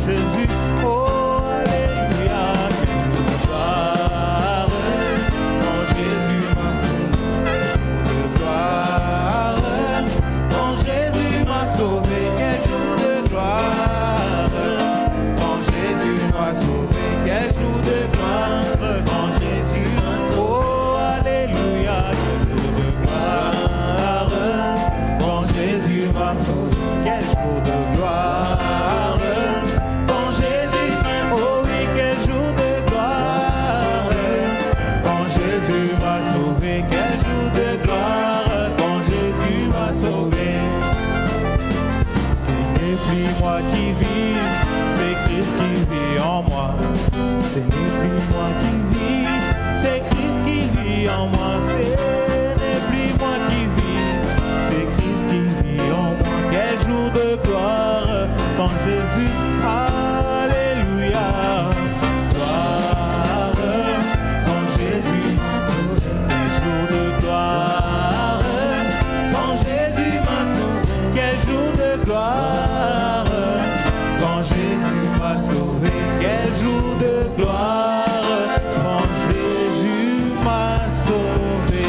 Jésus, oh alléluia, quel jour de gloire, quand Jésus m'a sauvé, quel jour de gloire, quand Jésus m'a sauvé, quel jour de gloire, quand Jésus m'a sauvé, quel jour de gloire, quand Jésus m'a sauvé, oh alléluia, quel jour de gloire, quand Jésus m'a sauvé, quel jour de gloire, quand Jésus m'a sauvé, quel jour de gloire, quand Jésus m'a sauvé, quel jour de gloire, quand Jésus m'a sauvé. Ce n'est plus moi qui vis, c'est Christ qui vit en moi. Ce n'est plus moi qui vis, c'est Christ qui vit en moi. Ce n'est plus moi qui vis, c'est Christ qui vit en moi. Quel jour de gloire quand Jésus, alléluia, gloire quand Jésus m'a sauvé. Quel jour de gloire quand Jésus m'a sauvé. Quel jour de gloire quand Jésus m'a sauvé. Quel jour de gloire quand Jésus m'a sauvé.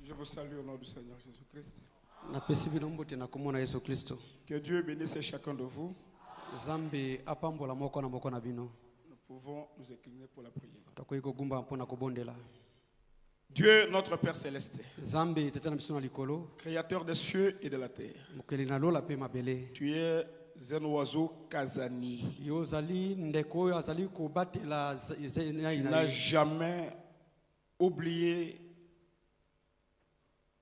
Je vous salue au nom du Seigneur Jésus-Christ. napesi bino mbote na komona Yesu Kristo. Que Dieu bénisse chacun de vous. Zambe apambola moko na bino. Nous pouvons nous incliner pour la prière. Takoyi kogumba mpona kobondela. Dieu, notre Père Céleste, Zambe tete na biso na likolo, Créateur des cieux et de la terre, mokeli na lola pe mabele. tu es un oiseau casanier. Yo zali ndeko oyo azali kobatela Tu n'as jamais oublié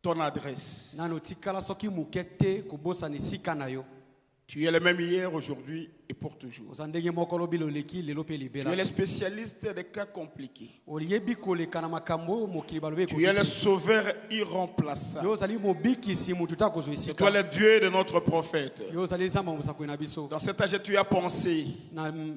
ton adresse. nano tikala soki mukete kobosa ni sika na yo. Tu es le même hier, aujourd'hui et pour toujours. Ozandenge moko lobi loleki lelo pe Tu libela. es le spécialiste des cas compliqués. Oliyebi koleka na makambo mokili balobe Tu es le sauveur irremplaçable. Yo zali mobikisi mutu ta kozwa C'est isika. toi le Dieu de notre prophète. Yo zali zamba musako na biso. Dans cet âge, tu as pensé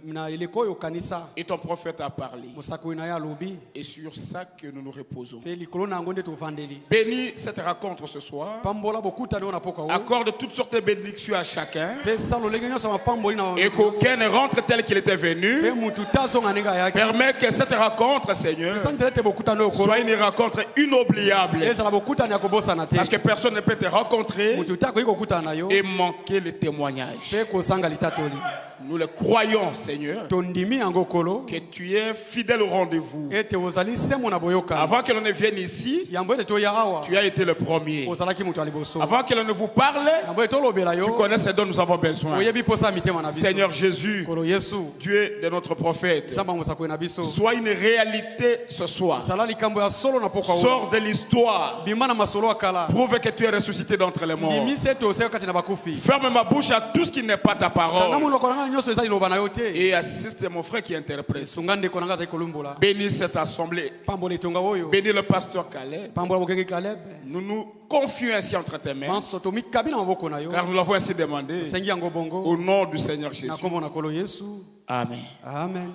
Na eleko yo kanisa et ton prophète a parlé. musako na ya lobi. Et sur ça que nous nous reposons. Pe likolo na ngonde to vandeli. Bénis cette rencontre ce soir. Pambola bokuta no na poka wo. Accorde toutes sortes de bénédictions à chacun. Pe salo lengenyo sama pamboli na. Et qu'aucun ne rentre tel qu'il était venu. Pe mutu tazo nganenga yake. Permets que cette rencontre, Seigneur, Santelete bokuta no ko. soit une rencontre inoubliable. Ezala bokuta na kobosa na te. Parce que personne ne peut te rencontrer Mutu ta ko kokuta na yo. et manquer le témoignage. Pe ko sanga litatoli. Nous le croyons, Seigneur, Tondimi ango kolo. que tu es fidèle au rendez-vous. Ete ozali semo na boyoka. Avant que l'on ne vienne ici, Yambo ete to ya awa. tu as été le premier. Ozalaki mutu aliboso. Avant que l'on ne vous parle, Yambo ete lobela tu yo. connais ce dont nous avons besoin. Oyebi posa mitema na biso. Seigneur Jésus, Kolo Yesu. Dieu de notre prophète, Samba musako na biso. sois une réalité ce soir. Sala likambo ya solo na poka wo. Sors de l'histoire. Bimana masolo akala. Prouve que tu es ressuscité d'entre les morts. Bimi seto se kati na bakufi. Ferme ma bouche à tout ce qui n'est pas ta Kana parole. mulo konanga nyoso ezali loba na yo te. Et assiste mon frère qui interprète. Sungande konanga za kolumbola. Bénis cette assemblée. Pambole tonga woyo. Bénis le pasteur Caleb. Pambola bokeke Caleb. Nous nous confions ainsi entre tes mains. Manso to mikabina maboko na yo. Car nous l'avons ainsi demandé. Sengi yango bongo. Au nom du Seigneur Jésus. Na kombo na kolo Yesu. Amen. Amen.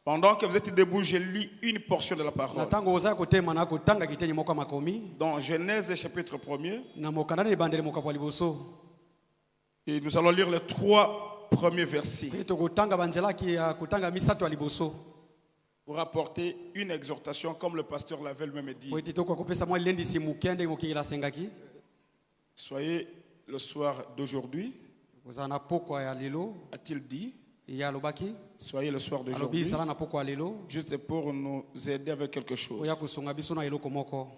Pendant que vous êtes debout, je lis une portion de la parole. Na tango oza kotema na kotanga kitenye moko makomi. Dans Genèse chapitre 1er. Na mokanda ne bandele mokapwa liboso. Et nous allons lire les 3 premiers versets. To kotanga banzela ki ya kotanga misato ya liboso. Pour apporter une exhortation comme le pasteur l'avait lui-même dit. Po etito ko kopesa mo lendi si mukende mokila sengaki. Soyez le soir d'aujourd'hui, Ozana poko ya lelo. a-t-il dit. Ya lobaki. Soyez le soir Alobi d'aujourd'hui, sala na poko ya lelo. juste pour nous aider avec quelque chose. Oya kusonga biso na eloko moko.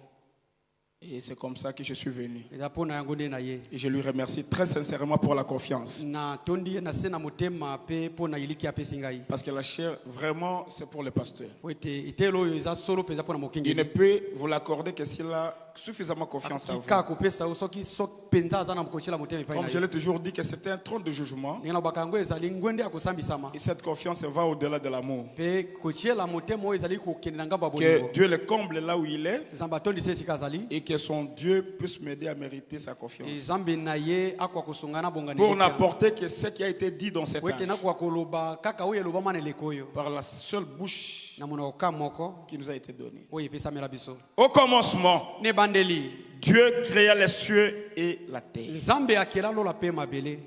Et c'est comme ça que je suis venu. Eza pona yango nde na ye. Et je lui remercie très sincèrement pour la confiance. Na tondi na sena motema pe pona iliki apesi ngai. Parce que la chair, vraiment, c'est pour le pasteur. Po ete itelo oyo eza solo peza pona Il ne mokengeli. peut vous l'accorder que s'il a suffisamment confiance à vous. Kika kopesa yo soki sok penza azana mkochela motema epai na Comme ye. je l'ai toujours dit que c'était un trône de jugement. Nina bakango ezali ngwende ya kosambisama. Et cette confiance va au-delà de l'amour. Pe kochela motema oyo ezali kokende na ngamba Que bolingo. Dieu le comble là où il est Zamba tondi se sikazali. et que son Dieu puisse m'aider à mériter sa confiance. Zambe na ye akwa kosongana bongani. Pour n'apporter que ce qui a été dit dans cet Wete âge na kwa koloba kaka oyo eloba mana lekoyo. par la seule bouche Na mona okamoko qui nous a été donnée. oyo pesa mela biso. Au commencement, Ne bandeli. Dieu créa les cieux et la terre. Nzambe akela lola pe mabele.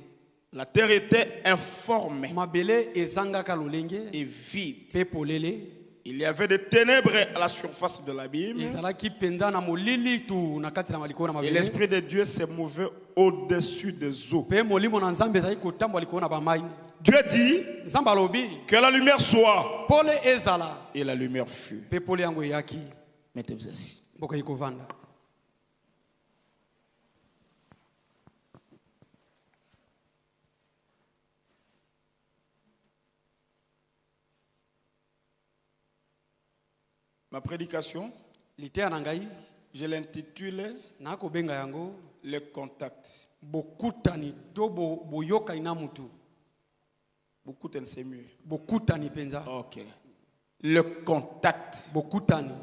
La terre était informe Mabele ezangaka lolenge et vide. pe polele. Il y avait des ténèbres à la surface de l'abîme. Ezalaki penza na molili tu na kati na maliko na Et mabele. l'Esprit de Dieu s'est mouvé au-dessus des eaux. Pe molimo na Nzambe ezali kotambwa liko na bamai. Dieu dit Nzambe alobi que la lumière soit. pole ezala Et la lumière fut. pe pole yango eyaki. Mettez-vous assis. Boka ikovanda. Ma prédication, Litea na ngai je l'intitule na kobenga yango Le contact. bokutani to boyokani na mutu. Beaucoup c'est mieux. Bokutani penza. Ok. Le contact. Bokutani.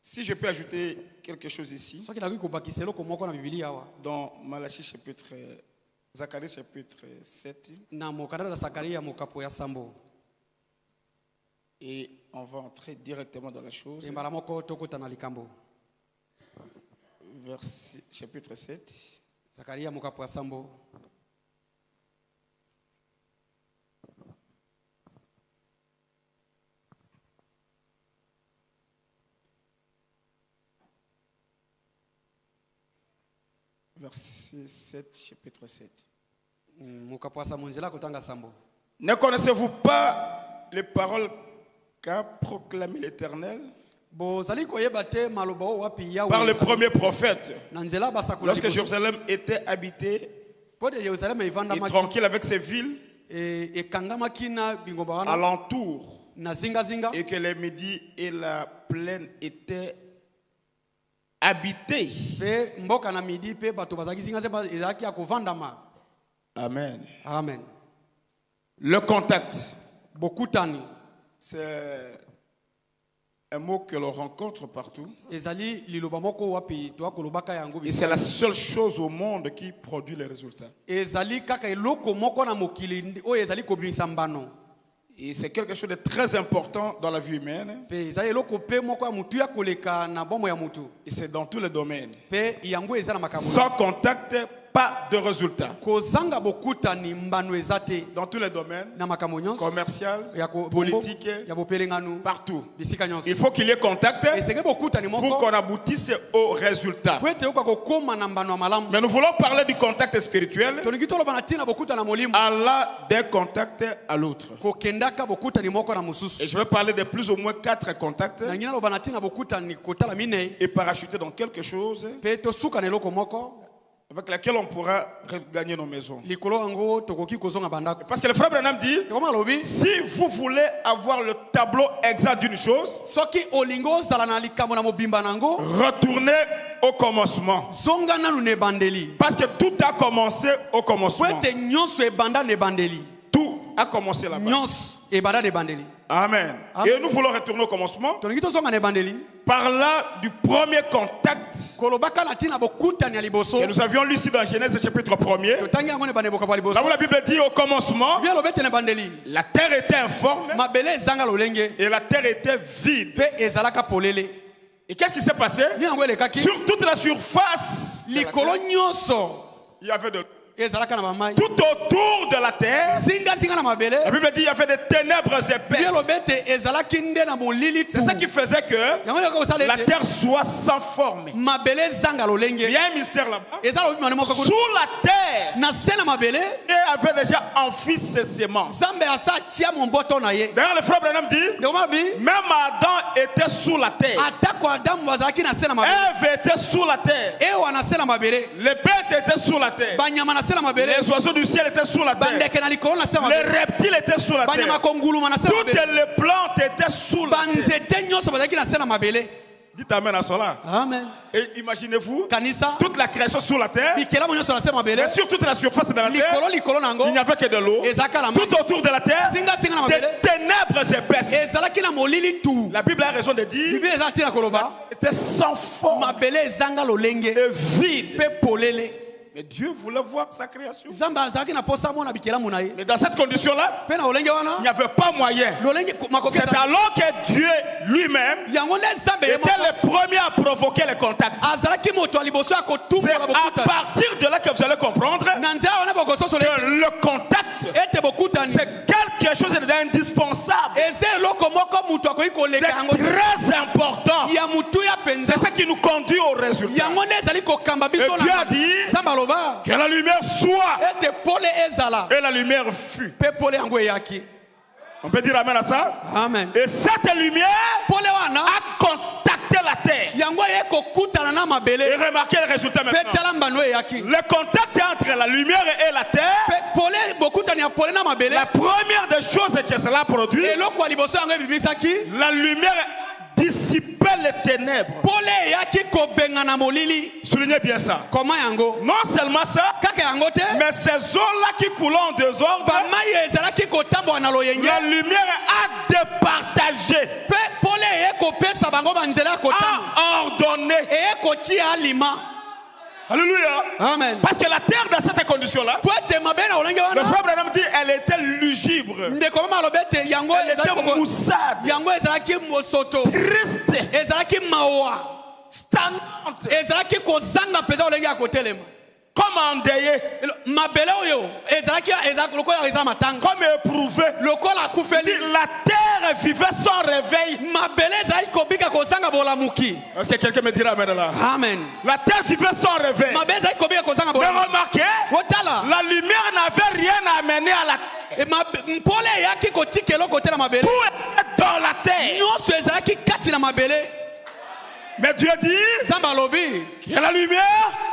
Si je peux ajouter quelque chose ici, Soki na kobakisa eloko moko na Biblia awa. dans Malachie chapitre, Zacharie chapitre 7, Na mokanda da Sakaria mokapo ya sambo. et on va entrer directement dans la chose. Embala moko tokota na likambo. Verset, chapitre 7. Sakaria mokapo ya sambo. Verset 7, chapitre 7. Mokapo ya sambo nzela kotanga sambo. Ne connaissez-vous pas les paroles qu'a proclamé l'Éternel Bozali koyeba te maloba o wapi yawe. par le premier prophète? Na nzela basakula. Lorsque Jérusalem était habitée Pode Jérusalem evanda et maki. tranquille avec ses villes E kangama kina bingomba wana. alentour, Na zinga zinga. et que les midis et la plaine étaient habités. Pe mboka na midi pe bato bazaki zinga zinga ezaki akovandama. Amen. Amen. Le contact, Bokutani. c'est un mot que l'on rencontre partout. Ezali liloba moko wapi to akolobaka yango. Et c'est la seule chose au monde qui produit les résultats. Ezali kaka eloko moko na mokili o ezali kobimisa mbano. Et c'est quelque chose de très important dans la vie humaine. Pe ezali eloko pe moko ya mutu ya koleka na bomo ya mutu. Et c'est dans tous les domaines. Pe yango ezala makambo. Sans contact, pas de résultat. Kozanga bokutani mbano ezate Dans tous les domaines, na makambo nyonso. commercial, Ya politique, ya bopelengano. partout. Bisika nyonso. Il faut qu'il y ait contact Esenge bokutani pour moko. qu'on aboutisse au résultat. Po ete yoka kokoma na mbano ya malamu. Mais nous voulons parler du contact spirituel. Tolingi toloba na tina bokutana molimo. Allah d'un contact à l'autre. Kokendaka bokutani moko na Et mususu. je vais parler de plus ou moins 4 contacts Na ngina loba na tina bokutani kotala mine. et parachuter dans quelque chose Pe tosuka na eloko moko. avec laquelle on pourra regagner nos maisons. Likolo yango tokoki kozonga bandako. Parce que le frère Branham dit, Comment lobi? si vous voulez avoir le tableau exact d'une chose, Soki olingo zala na likambo na mobimba nango. retournez au commencement. Zonga nanu ne bandeli. Parce que tout a commencé au Po commencement. ete nyonso ebanda ne bandeli. Tout a commencé là-bas. Nyonso ebanda ne bandeli. Amen. Amen. Et nous voulons retourner au commencement. Tolingi tozonga ne bandeli. Par là du premier contact Kolobaka na tina bokutani ya liboso. que nous avions lu ici dans Genèse chapitre 1er. Totangi yango ne bande boka liboso. Là où la Bible dit au commencement, Bien lobete ne bandeli. la terre était informe Mabele zanga lolenge. et la terre était vide. Pe ezalaka polele. Et qu'est-ce qui s'est passé? Ni yango elekaki. Sur toute la surface, de la Likolo terre, nyonso. il y avait de... Ezalaka na bamai. Tout autour de la terre, Zinga zinga na mabele. la Bible dit il y avait des ténèbres Bien épaisses. lobete ezalaki nde na molili tu. C'est ça qui faisait que Yango ne ko la salete. terre soit sans forme. Mabele zanga lolenge. Il y a un mystère là-bas. Ezalo bimane moko Sous la terre, na sena mabele. et avait déjà enfoui ses semences. Zambe asa tia momboto na ye. D'ailleurs, le frère Branham dit, Ndoma bi même Adam était sous la terre. atako Adamu bazalaki na sena mabele. Ève était sous la terre. Ewa na sena mabele. Les bêtes étaient sous la terre. Banyama na sena mabele. Les oiseaux du ciel étaient sous la terre. Bandeke na likolo na sena Les mabele. reptiles étaient sous la Banyama terre. konguluma na sena Toutes mabele. les plantes étaient sous la terre. Banzete nyonso bazalaki na sena mabele. Dites amen à cela. Amen. Et imaginez-vous, Kanisa. toute la création sur la terre, Bikela monyo sur la sema bele. mais sur toute la surface de la terre, Likolo nango. il n'y avait que de l'eau. Ezaka la Tout autour de la terre, Singa singa na des mabele. ténèbres épaisses. Ezalaki na molili tu. La Bible a raison de dire, Bible ezalaki na koloba. était sans forme Mabele ezanga lolenge. et vide. Pe polele. Mais Dieu voulait voir sa création. Zamba ezalaki na posa mona bikela munaye. Mais dans cette condition-là, Pe na olenge il wana. n'y avait pas moyen. Lolenge makoki. C'est alors que Dieu lui-même Yango ne zambe était le premier à provoquer les contacts. azalaki moto aliboso akotumba C'est la à bokuta. partir de là que vous allez comprendre Na nzela wana bokoso sole. que le contact, Ete bokutani. c'est quelque chose d'indispensable. Eze eloko moko mutu akoki C'est koleka yango. très important. Ya mutu ya penza. C'est ce qui nous conduit au résultat. Yango ne ezali kokamba biso Et Dieu a dit Zamba loba. que la lumière soit. Ete pole ezala. Et la lumière fut. Pe pole yango eyaki. On peut dire amen à ça? Amen. Et cette lumière Pole wana. a contacté la terre. Yango ye kokutana na Et mabele. remarquez le résultat Pe maintenant. tala mbano eyaki. Le contact entre la lumière et la terre, Pe pole bokutani ya pole na mabele. la première des choses que cela produit, Eloko aliboso yango ebibisaki. la lumière dissipait les ténèbres. Pole eyaki kobenga na molili. Soulignez bien ça. Comment yango? Non seulement ça, Kaka yango te. mais ces eaux-là qui coulent en désordre, Bamai ezalaki kotambola na loyenge. la lumière a départagé, Pe pole eye kopesa bango banzela ya kotamba. a ordonné. Eye kotia alima. Alléluia. Amen. Parce que la terre dans cette condition-là, Po ete mabe na olenge le wana. frère Branham dit elle était lugubre, Ndeko mama alobete yango elle ezalaki était koko. maussade, Yango ezalaki mosoto. triste, Ezalaki mawa. stagnante, Ezalaki kozanga peza olenge ya kotelema. comme endeuillée, Mabele oyo ezalaki lokola eza matanga. comme éprouvée. Lokola Il dit, akufeli. la terre vivait sans réveil. Mabele ezalaki kobika kozanga bolamuki. Est-ce que quelqu'un me dira amen là? Amen. La terre vivait sans réveil. Mabele ezalaki kobika kozanga Mais bolamuki. remarquez, Otala. la lumière n'avait rien à amener à la terre. Mpole eyaki kotika eloko te na mabele. Tout était dans la terre. Nyonso ezalaki kati na mabele. Mais Dieu dit Zamba alobi. que la lumière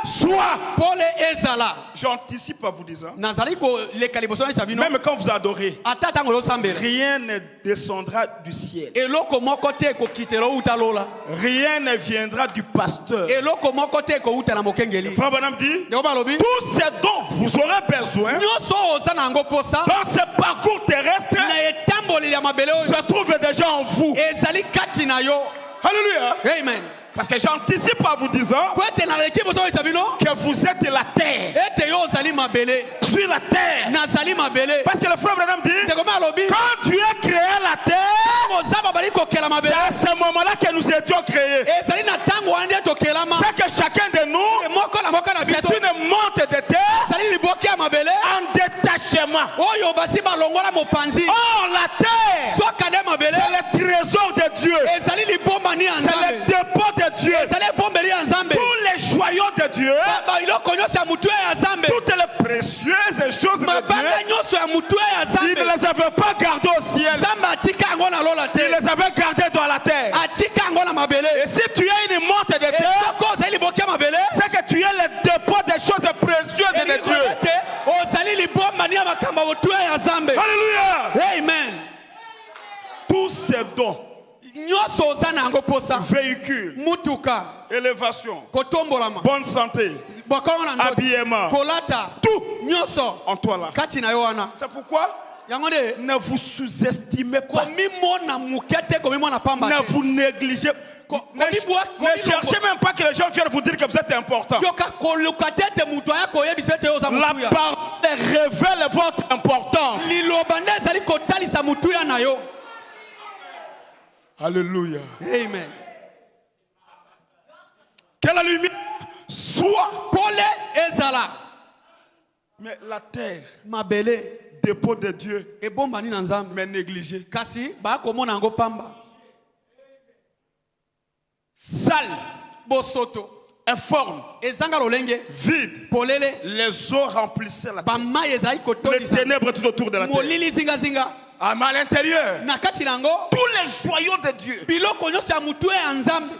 soit. Pole ezala. J'anticipe en vous disant, Nazali koleka liboso na sabino. même quand vous adorez, Ata tango losambela. rien ne descendra du ciel. Eloko moko te kokitela uta lola. Rien ne viendra du pasteur. Eloko moko te ko uta na mokengeli. Frère Branham dit, Ndeko balobi. tout ce dont vous aurez besoin Nyonso oza na ngo posa. dans ce parcours terrestre Na etamboli ya mabele oyo. se trouve déjà en vous. Ezali kati na yo. Alléluia. Amen. Parce que j'anticipe en vous disant Po ete na leki boso sabino. que vous êtes la terre. Ete yo ozali mabele. Sur la terre. Nazali mabele. Parce que le frère Branham dit, Ndeko balobi. quand Dieu a créé la terre, Ozaba bali kokela c'est mabele. à ce moment-là que nous étions créés. Ezali na tango ande tokelama. C'est que chacun de nous, Moko na c'est biso. une monte de terre Ezali liboki ya mabele. en détachement. Oyo basi balongola mopanzi. Or, la terre, Soka de mabele. c'est le trésor de Dieu. Ezali libomba ni ya C'est le Nzambe. dépôt de Dieu. Ezali bombeli ya Nzambe. Tous les joyaux de Dieu, Ba iloko nyonso ya mutu ya Nzambe. toutes les précieuses choses de Mabanga Dieu, nyonso ya mutu ya il ne Nzambe. les avait pas gardées au ciel. Nzambe atika yango na lola Il te. les avait gardées dans la terre. Atika yango na mabele. Et si tu as une monte de terre, Soko ozali liboki ya mabele. c'est que tu es le dépôt des choses précieuses de Elingo Dieu. te ozali libomba ni ya makambo mutu ya Nzambe. Alléluia. Amen. Tous ces dons, Nyonso oza na yango posa. véhicules, Mutuka. élévation, Kotombolama. bonne santé, Bokolo na nzoto. habillement, Kolata. tout Nyonso. en toi là. Kati na yo wana. C'est pourquoi Yango de. ne vous sous-estimez pas. Komimona mukete komimona pamba Ne te. vous négligez pas. Ne cherchez même pas que les gens viennent vous dire que vous êtes important. Yoka koluka tete mutu ayako yebiso ete oza La mutuya. parole révèle votre importance. Liloba nde ezali kotalisa mutuya na yo. Alléluia. Amen. Que la lumière soit. Pole ezala. Mais la terre, Mabele. dépôt de Dieu, Ebomba ni na Nzambe. mais négligé. Kasi bakomona yango pamba. Sale, Bosoto. informe, Ezanga lolenge. vide. Polele. Les eaux remplissaient la terre. Bamai ezali Les kotolisa. ténèbres tout autour de la terre. Molili zinga zinga. Ah, mais à l'intérieur, Na kati nango. tous les joyaux de Dieu. Biloko nyonso ya mutuya ya Nzambe.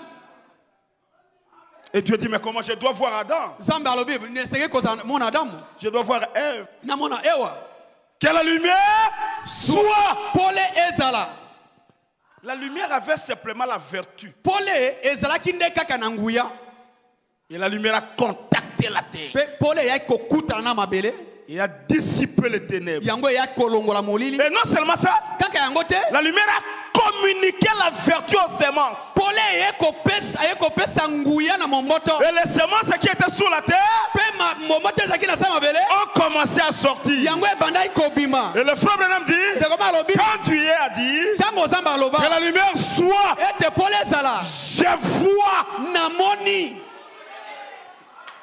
Et Dieu dit, mais comment je dois voir Adam? Nzambe alobi nesenge koza mona Adamu. Je dois voir Ève. Na mona Ewa. Que la lumière soit. Pole ezala. La lumière avait simplement la vertu. pole ezalaki nde kaka na nguya Et la lumière a contacté la terre. pe pole eyaki kokutana na mabele Et a dissipé les ténèbres. yango eyaki kolongola molili Et non seulement ça, kaka yango te la lumière a communiqué la vertu aux semences. pole eyeki kopesa nguya na momboto Et les semences qui étaient sur la terre pe momboto ezalaki na sa mabele ont commencé à sortir. yango ebandaki kobima Et le frère Branham dit, ndeko alobi quand Dieu a dit ntango ozamba aloba que la lumière soit, ete pole ezala je vois namoni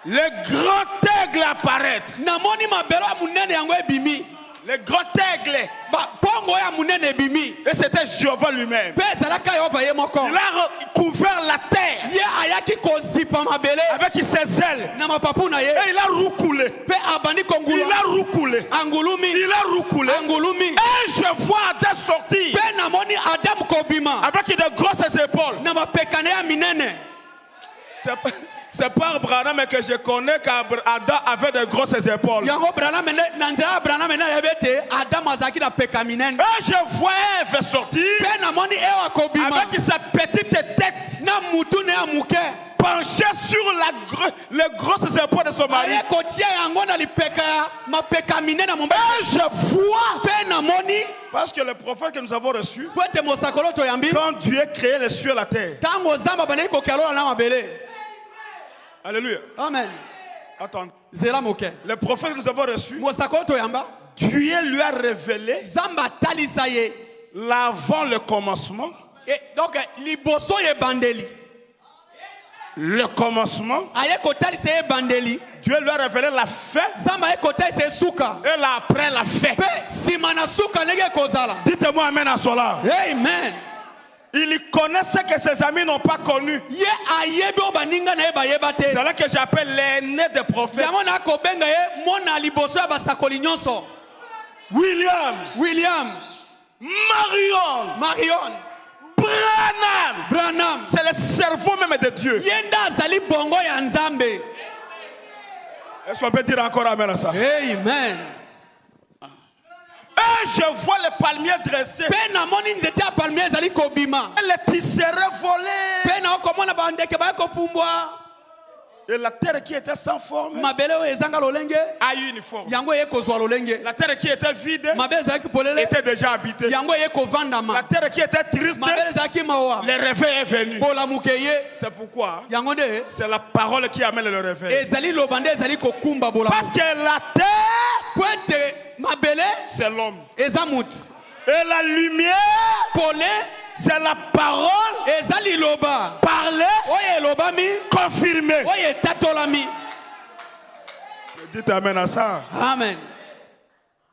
le grand aigle apparaître. namoni mabelo ya munene yango ebimi Le grand aigle. mpongo ya munene ebimi Et c'était Jéhovah lui-même. mpe ezalaka yehova ye moko Il a couvert la terre ye ayaki kozipa mabele avec ses ailes. na mapapu na ye Et il a roucoulé. mpe abandi Il konguluma a roucoulé. angulumi Il a roucoulé. angulumi Et je vois Adam sortir mpe namoni adamu kobima avec de grosses épaules. na mapekane ya minene C'est par Branham que je connais qu'Adam avait de grosses épaules. yango branham na nzela ya branham nayebi ete adamu azalaki na peka minene Et je vois Ève sortir mpe namoni ewa kobima avec sa petite tête na mutu na ya muke penchée sur les grosses épaules de son mari. aye kotia yango na lipeka ya mapeka minene na mobali Et je vois, mpe namoni parce que le prophète que nous avons reçu, po ete mosakolo toyambi quand Dieu créait les cieux et la terre. ntango zamba bandaki kokialola na mabele Alléluia. amen Attends. zela moke Le prophète que nous avons reçu, mosakolo toyamba Dieu lui a révélé zamba atalisa ye l'avant le commencement, donc liboso ye bandeli le commencement. aye kotalisa ye bandeli Dieu lui a révélé la fin zamba aye kotalisa ye suka et là après la fin. mpe nsima na suka ndenge ekozala Dites-moi amen à cela. amen Il connaissait que ses amis n'ont pas connu. ye ayebi oyo baninga na ye bayeba te C'est là que j'appelle l'aîné des prophètes. yango nakobenga ye mona liboso ya basakoli nyonso william marion branham C'est le cerveau même de Dieu. ye nde azali bongo ya nzambe Est-ce qu'on peut dire encore amen à ça? amen Et je vois les palmiers dressés. mpe namoni nzete ya palmier ezali kobima Et les tisserands volés. mpe naokomona bandeke baye kopumbwa Et la terre qui était sans forme mabele oyo ezanga lolenge a eu une forme. yango eye kozwa lolenge La terre qui était vide mabele ezalaki polele était déjà habitée. yango eye La kovandama terre qui était triste, mabele ezalaki mawa le réveil est venu. bolamuke ye C'est pourquoi yango nde c'est la parole qui amène le réveil. ezali loba nde ezali kokumba bolamuke Parce que la terre, po ete mabele c'est l'homme. eza mutu Et la lumière, pole c'est la parole eza liloba parlée, oyo elobami confirmée. oyo etatolami Dites amen à ça. amen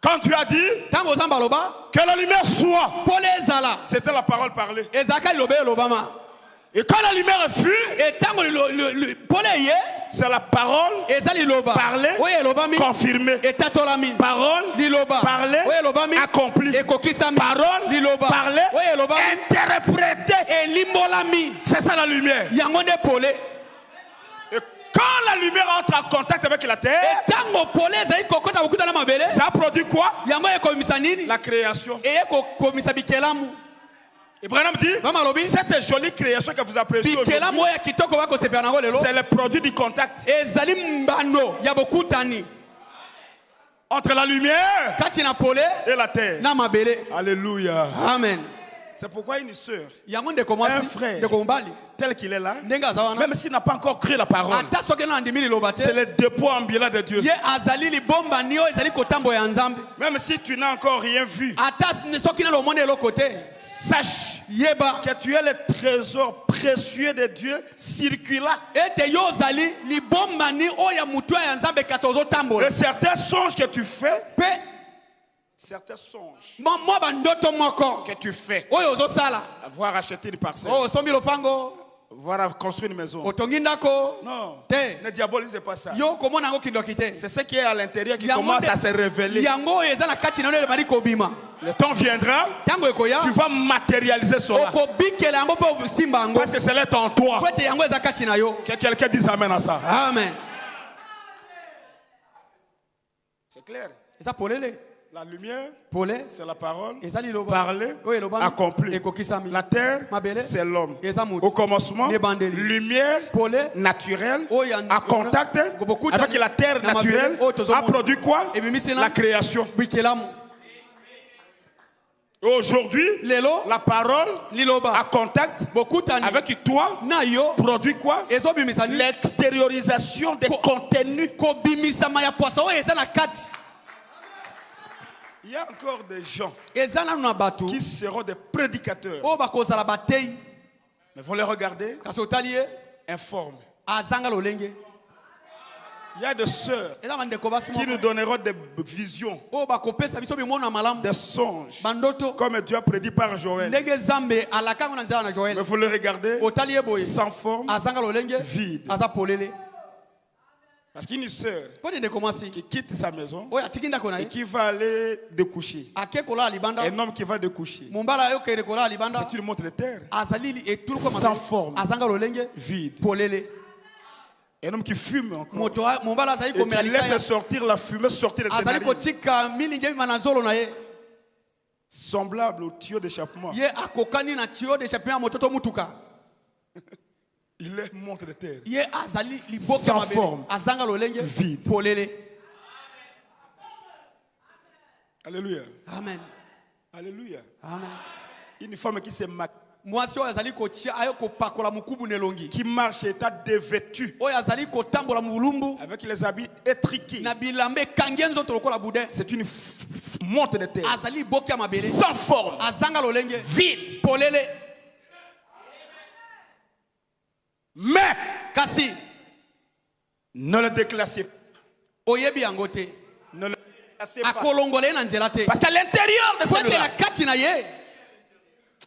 Quand tu as dit ntango ozamba aloba que la lumière soit, pole ezala c'était la parole parlée. ezalaka liloba elobama Et quand la lumière fut, e ntango pole ye c'est la parole eza liloba parlée, oyo elobami confirmée. etatolami Parole liloba parlée, oyo elobami accomplie. ekokisami Parole liloba parlée, oyo elobami interprétée. elimbolami C'est ça la lumière. yango nde pole Et quand la lumière entre en contact avec la terre, ntango pole ezali kokota kokuta na mabele ça produit quoi? yango ekomisa nini La création. eye kokomisa bikelamu Et Branham dit, mama alobi cette jolie création que vous appréciez aujourd'hui, bikelamu oyo ya kitoko bakosepela nango lelo c'est le produit du contact ezali mbano ya bokutani entre la lumière kati na pole et la terre. na mabele Alléluia. amen C'est pourquoi une sœur, yango ndeko Un mwasi frère. ndeko mobali tel qu'il est là, ndenge aza wana même s'il n'a pas encore cru la parole, ata soki na ndimi liloba c'est te le dépôt ambulant de Dieu. ye azali libombani oyo ezali kotambola ya nzambe Même si tu n'as encore rien vu, ata soki na lomoni eloko te sache yeba que tu es le trésor précieux de Dieu circulant. ete yo ozali libombani oyo ya mutu ya nzambe kati ozotambola Et certains songes que tu fais, mpe certains songes mwa bandoto moko que tu fais, oyo ozosala avoir acheté une parcelle, oyo osombi lopango voir construire une maison. otongi ndako Non, te ne diabolise pas ça. yo komona yango kindoki te C'est ce qui est à l'intérieur qui Yango commence nde- à se révéler. yango oyo eza na kati na yo ebandi kobima Le temps viendra, ntango ekoya tu vas matérialiser cela. okobikela yango mpe osimba yango Parce que c'est là en toi. po ete yango eza kati na yo Que quelqu'un dise amen à ça. amen C'est clair. eza polele La lumière, pole c'est la parole. eza liloba Parler, oyo elobami accompli. ekokisami La terre, Mabele, c'est l'homme. eza mutu. Au commencement, Nebandeli. lumière pole naturelle, oyo ya- à contact Bokutani. avec la terre Na mabele, naturelle, oyo tozomona. a produit quoi? Ebimisi na- La création. bikelamu Aujourd'hui, lelo la parole à liloba contact bokutani avec toi na yo produit quoi? ezobimisa nini L'extériorisation des contenus. kobimisama ya poso oyo eza na kati Il y a encore des gens eza nanu na bato qui seront des prédicateurs. oyo bakozala batei Mais vous les regardez, kasi otali ye informes. azanga lolenge Il y a des sœurs eza bandeko basi qui nous moko donneront des visions, oyo bakopesa biso bimono na malamu des songes, bandoto comme Dieu a prédit par Joël. ndenge zambe alakango na nzela na Mais joel vous les regardez otali ye boye sans forme, azanga lolenge vide. aza polele Parce qu'une sœur po te ndeko mwasi qui quitte sa maison oyo atiki ndako na et ye qui va aller découcher, ake kolala libanda un homme qui va découcher, mombala ayokende kolala libanda c'est une montre de terre, azali etuluko sans forme, azanga lolenge vide. polele Un homme qui fume encore mombala azali et komela qui laisse likaya sortir la fumée, sortir de ses azali narines, kotika milingi ebima na nzolo na ye semblable au tuyau d'échappement. ye akokani na tio d'échappement ya moto to mutuka Il est montre de terre. ye azali liboke Sans mabele forme. azanga lolenge Vide. polele Alléluia. amen Alléluia. amen Une femme qui se maquille, mwasi oyo azali kotia ayo kopakola mokubu na elongi qui marche état dévêtu, oyo azali kotambola mulumbu avec les habits étriqués. na bilamba ekangi ye nzoto lokola boudin C'est une montre de terre. azali liboke ya mabele Sans forme. azanga lolenge Vide. polele Mais kasi ne le déclassez pas. oyebi yango te Ne le déclassez pas. akolongola ye na nzela te Parce qu'à l'intérieur de po ete na celui-là, kati na ye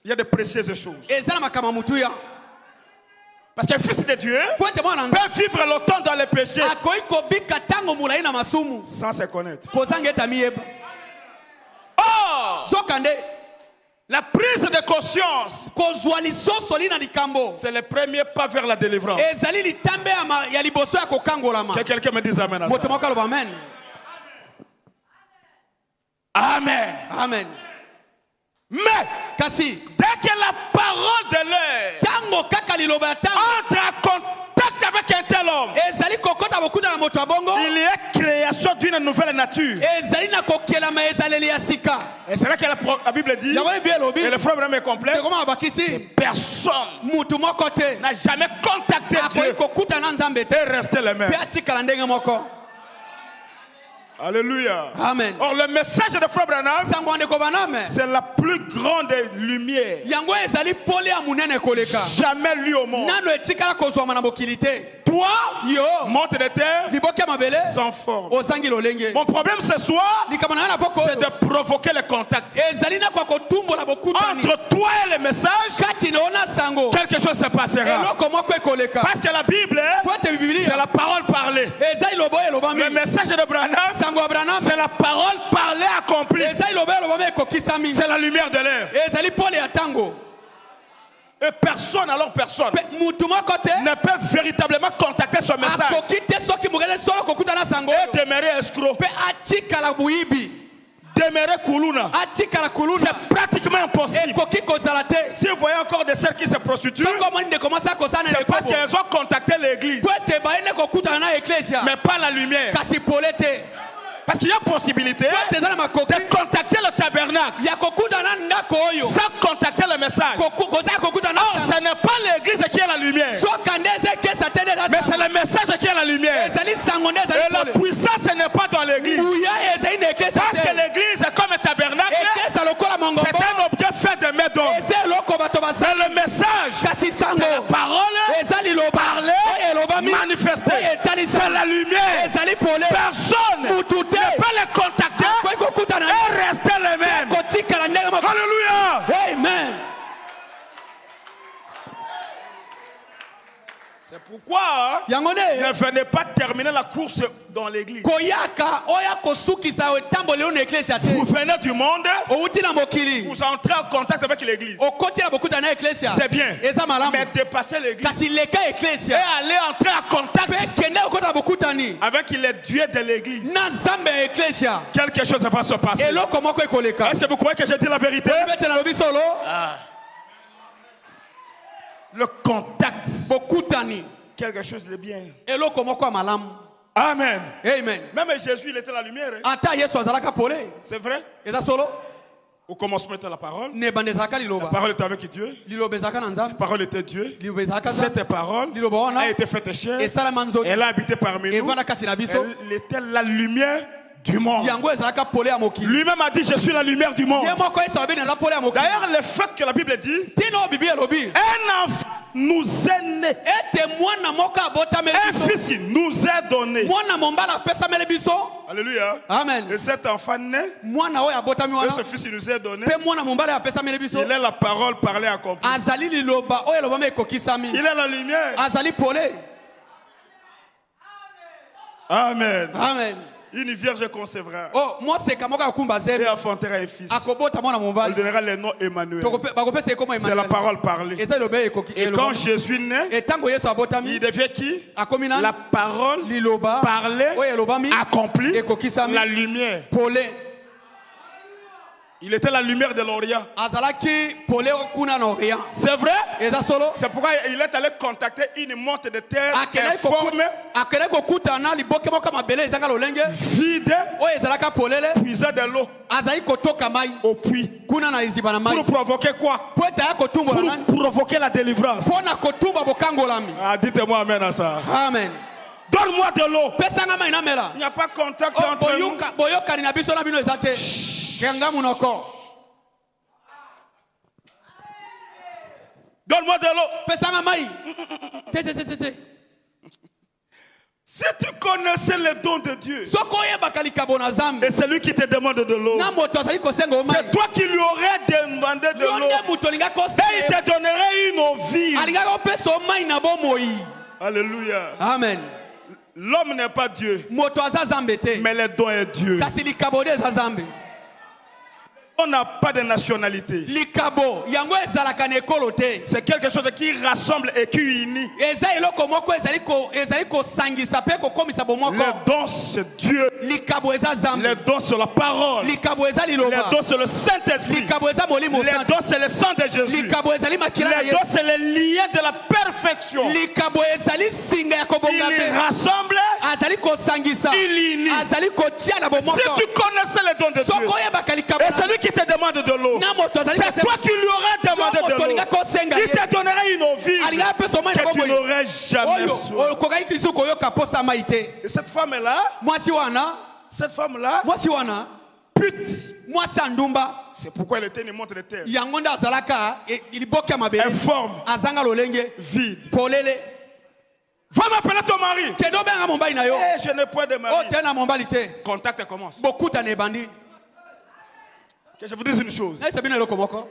il y a de précieuses choses. eza na makambo ya motuya Parce qu'un fils de Dieu po ete mwana na peut vivre longtemps dans le péché akoki kobika ntango molai na masumu sans se connaître. kozanga ete amiyeba Or, soka nde la prise de conscience, kozwa lisosoli na likambo c'est le premier pas vers la délivrance. ezali litambe ya liboso ya kokangolama Que quelqu'un me dise Amen à moto ça. moko aloba amen Amen. amen Mais, kasi dès que la parole de l'air ntango kaka liloba ya ntango entre en contact avec un tel homme, ezali kokota bokuta na moto ya bongo il y a création d'une nouvelle nature. ezali na kokelama ezaleli ya sika Et c'est là que la Bible dit, yango ebi elobi et le frère Abraham est complet, ekoma babakisi personne mutu moko te n'a jamais contacté akoki Dieu kokuta na nzambe et te resté le même. mpe atikala ndenge moko Alléluia. amen Or, le message de frère Branham, sango ya ndeko baname c'est la plus grande lumière yango ezali pole ya monene koleka jamais lue au monde. nano etikala kozwama na mokili te Toi, yo monte de terre liboke ya mabele sans forme. ozangi lolenge Mon problème ce soir, likambo na yo na poko c'est de provoquer le contact. ezali na kwa kotumbola bokutani Entre toi et le message, kati na yo na sango quelque chose se passera. eloko moko ekoleka Parce que la Bible, po ete c'est bibilia la parole parlée. eza liloba oyo elobami Le message de Branham, sango ya branam c'est la parole parlée accomplie. eza liloba oyo elobami ekokisami C'est la lumière de l'air. ezali pole ya ntango Et personne, alors personne, mpe mutu moko te ne peut véritablement contacter ce message akoki te soki mokele solo kokuta na sango et oyo demeurer escroc, mpe atikala boyibi demeurer kuluna. atikala kuluna C'est pratiquement impossible. ekoki kozala te Si vous voyez encore des sœurs qui se prostituent, soko omoni ndeko mwasi akosala na c'est parce ekobo qu'elles ont contacté l'église, po ete bayende kokutana na eklesia mais pas la lumière. kasi pole te Parce qu'il y a possibilité po ete eza na makoki de contacter le tabernacle ya kokutana na ndako oyo sans contacter le message. kozala kokutana Or, na ce n'est pas l'église qui est la lumière, soka nde eza ekesa te nde eza mais c'est le message qui est la lumière. ezali sango nde Et ezali la pole puissance ce n'est pas dans l'église. buya ezali na ekesa Parce que te l'église est comme un tabernacle, ekesa lokola c'est mongombo un objet fait de mains d'homme. eza eloko bato C'est basali le message, kasi c'est la sango parole eza liloba parlée, oyo elobami manifestée. oyo etalisa C'est la lumière. ezali pole Personne ne mutu te peut les contacter akoki kokutana et rester les mêmes. kotikala ndenge moko Alléluia. amen C'est pourquoi yango ne nde venez pas terminer la course dans l'église. koyaka oya kosukisa etamboli na eklesi ya te Vous venez du monde, outi na mokili vous entrez en contact avec l'église. okoti na bokuta na eklesia C'est bien. eza malamu Mais dépassez l'église kasi leka et eklesia allez entrer en contact mpe kende okota na bokutani avec les dieux de l'église. na nzambe ya eklesia Quelque chose va se passer. eloko moko ekoleka Est-ce que vous croyez que j'ai dit la vérité? bete nalobi solo Le contact, bokutani quelque chose de bien. eloko moko ya malamu Amen. amen Même Jésus, il était la lumière. Hein? ata yesu azalaka pole C'est vrai? eza solo Au commencement était la parole. na ebanda ezalaka La liloba parole était avec Dieu. liloba ezalaka na nzambe La parole était Dieu. liloba ezalaka nzambe Cette parole liloba wana a été faite chair. esalama nzoto Elle a habité parmi nous. evanda kati na biso Elle était la lumière du monde. yango ezalaka pole ya mokili Lui-même a dit, je suis la lumière du monde. ye moko yesu alobi naza pole ya mokili D'ailleurs, le fait que la Bible dit, tina oyo bibi elobi un enfant nous est né. ete mwana moko abotameli Un biso fils nous est donné. mwana mobali apesameli biso Alléluia. amen Et cet enfant né, mwana oyo abotami et wana ce fils il nous est donné, mpe mwana mobali apesameli biso il est la parole parlée accomplie. azali liloba oyo elobami ekokisami Il est la lumière. azali pole Amen. amen Une vierge concevra o moseka moko akumba et zemi enfantera un fils. akobota mwana Elle mobali donnera le nom Emmanuel. bakopesa ekoma C'est la parole parlée. eza eloba Et quand Jésus naît, etango yesu il abotami devient qui? akomi La nani parole liloba parlée, oyo elobami accomplie, ekokisami la lumière. pole Il était la lumière de l'Orient. azalaki pole kuna na orient C'est vrai? eza solo C'est pourquoi il est allé contacter une monte de terre akendaki informe, kokutana liboke moko mabele ezanga lolenge vide, oyo ezalaka polele puisait de l'eau azali kotoka mai au puits. kuna na liziba na mai Pour provoquer quoi? po ete aya kotumbola nani Pour provoquer la délivrance. mpo na kotumba bokangolami Ah, dites-moi amen à ça. amen Donne-moi de l'eau. pesanga mai namela Il n'y a pas de contact Oh, entre nous. boyokani na biso na bino eza te kenga munoko Donne-moi de l'eau. pesanga mai te Si tu connaissais les dons de Dieu, soki oyebaka likabo na zambe et c'est lui qui te demande de l'eau, na moto azali kosenga o mai c'est toi qui lui aurais demandé de yo l'eau. nde moto alingaki Et il kosenga te donnerait une eau vive. alingaki opesa o mai na bomoi Alléluia. amen L'homme n'est pas Dieu, moto aza zambe te mais les dons est Dieu. kasi likabo nde eza zambe On n'a pas de nationalité. likabo yango ezalaka na ekolo te C'est quelque chose qui rassemble et qui unit. eza eloko moko ezali kosangisa mpe kokomisa bomoko Les dons, c'est Dieu. likabo eza Les zambe dons, c'est la parole. likabo eza Les liloba dons, c'est le Saint-Esprit. likabo eza molimo Les santu dons, c'est le sang de Jésus. likabo ezali makila na Les dons, yesu c'est les liens de la perfection. likabo ezali singa ya kobonga Il mpe rassemble, azali kosangisa il unit. azali kotia na Si bomoko tu connaissais les dons de soki Dieu, oyebaka likabo et celui qui te demande de l'eau, na moto azali c'est toi qui lui aurais demandé moto de alingaki l'eau. kosenga Il ye te donnerait une eau vive alingaki apesa omai na que tu bomoi n'aurais jamais oyo soif. okokaki kisu koyoka posa mai te Et cette femme-là, mwasi wana pute. mwasi ya ndumba C'est pourquoi elle était une montre de terre. yango nde azalaka liboke ya mabele Informe, azanga lolenge vide. polele Va m'appeler ton mari. kende obenga mobali na yo Eh, je n'ai point de mari. ote na mobali te Contact commence. bokutana ebandi Que je vous dise une chose. nayesa bino eloko moko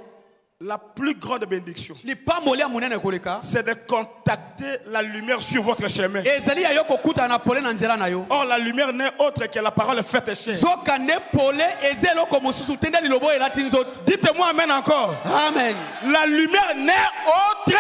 La plus grande bénédiction, lipamboli ya monene koleka c'est de contacter la lumière sur votre chemin. ezali ya yo kokutana na pole na nzela na yo Or, la lumière n'est autre que la parole faite chair. soka nde pole eza eloko mosusu te nde liloba oyo elati nzoto Dites-moi amen encore. amen La lumière n'est autre